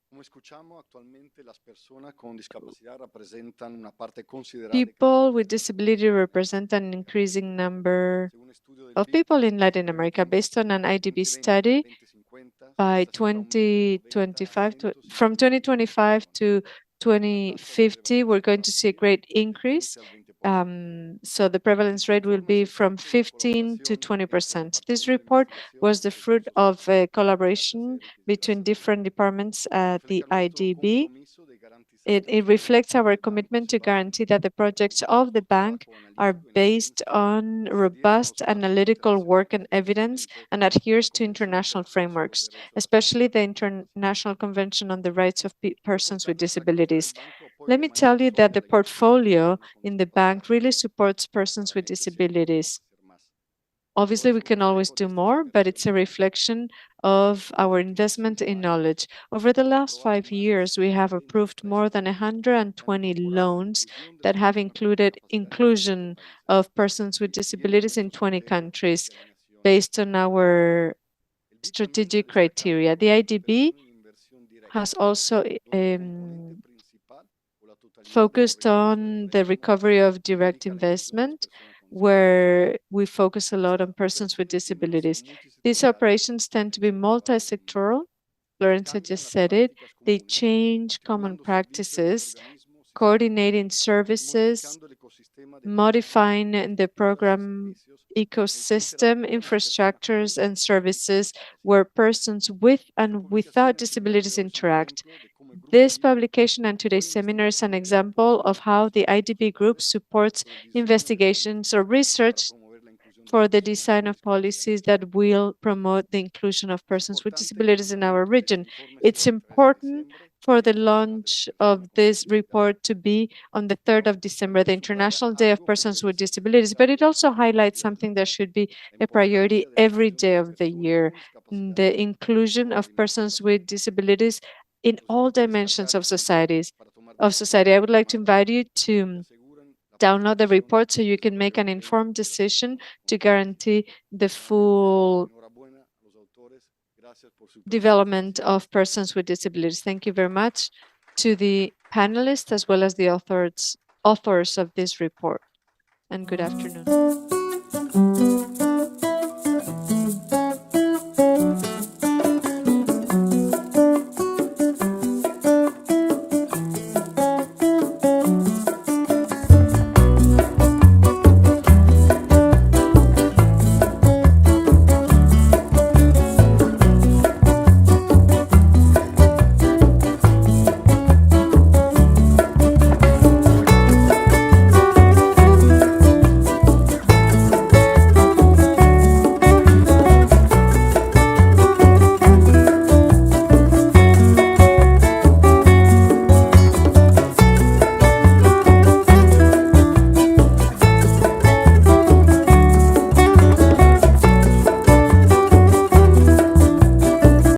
People with disability represent an increasing number of people in Latin America. Based on an IDB study, by 2025, from 2025 to 2050, we're going to see a great increase. So the prevalence rate will be from 15 to 20%. This report was the fruit of a collaboration between different departments at the IDB. It reflects our commitment to guarantee that the projects of the bank are based on robust analytical work and evidence and adheres to international frameworks, especially the International Convention on the Rights of Persons with Disabilities. Let me tell you that the portfolio in the bank really supports persons with disabilities. Obviously, we can always do more, but it's a reflection of our investment in knowledge. Over the last 5 years, we have approved more than 120 loans that have included inclusion of persons with disabilities in 20 countries based on our strategic criteria. The IDB has also focused on the recovery of direct investment, where we focus a lot on persons with disabilities. These operations tend to be multi-sectoral. Florencia just said it. They change common practices, coordinating services, modifying the program ecosystem, infrastructures, and services where persons with and without disabilities interact. This publication and today's seminar is an example of how the IDB Group supports investigations or research for the design of policies that will promote the inclusion of persons with disabilities in our region. It's important for the launch of this report to be on the 3rd of December, the International Day of Persons with Disabilities, but it also highlights something that should be a priority every day of the year, the inclusion of persons with disabilities in all dimensions of societies. of society. I would like to invite you to download the report so you can make an informed decision to guarantee the full development of persons with disabilities. Thank you very much to the panelists as well as the authors of this report. And good afternoon.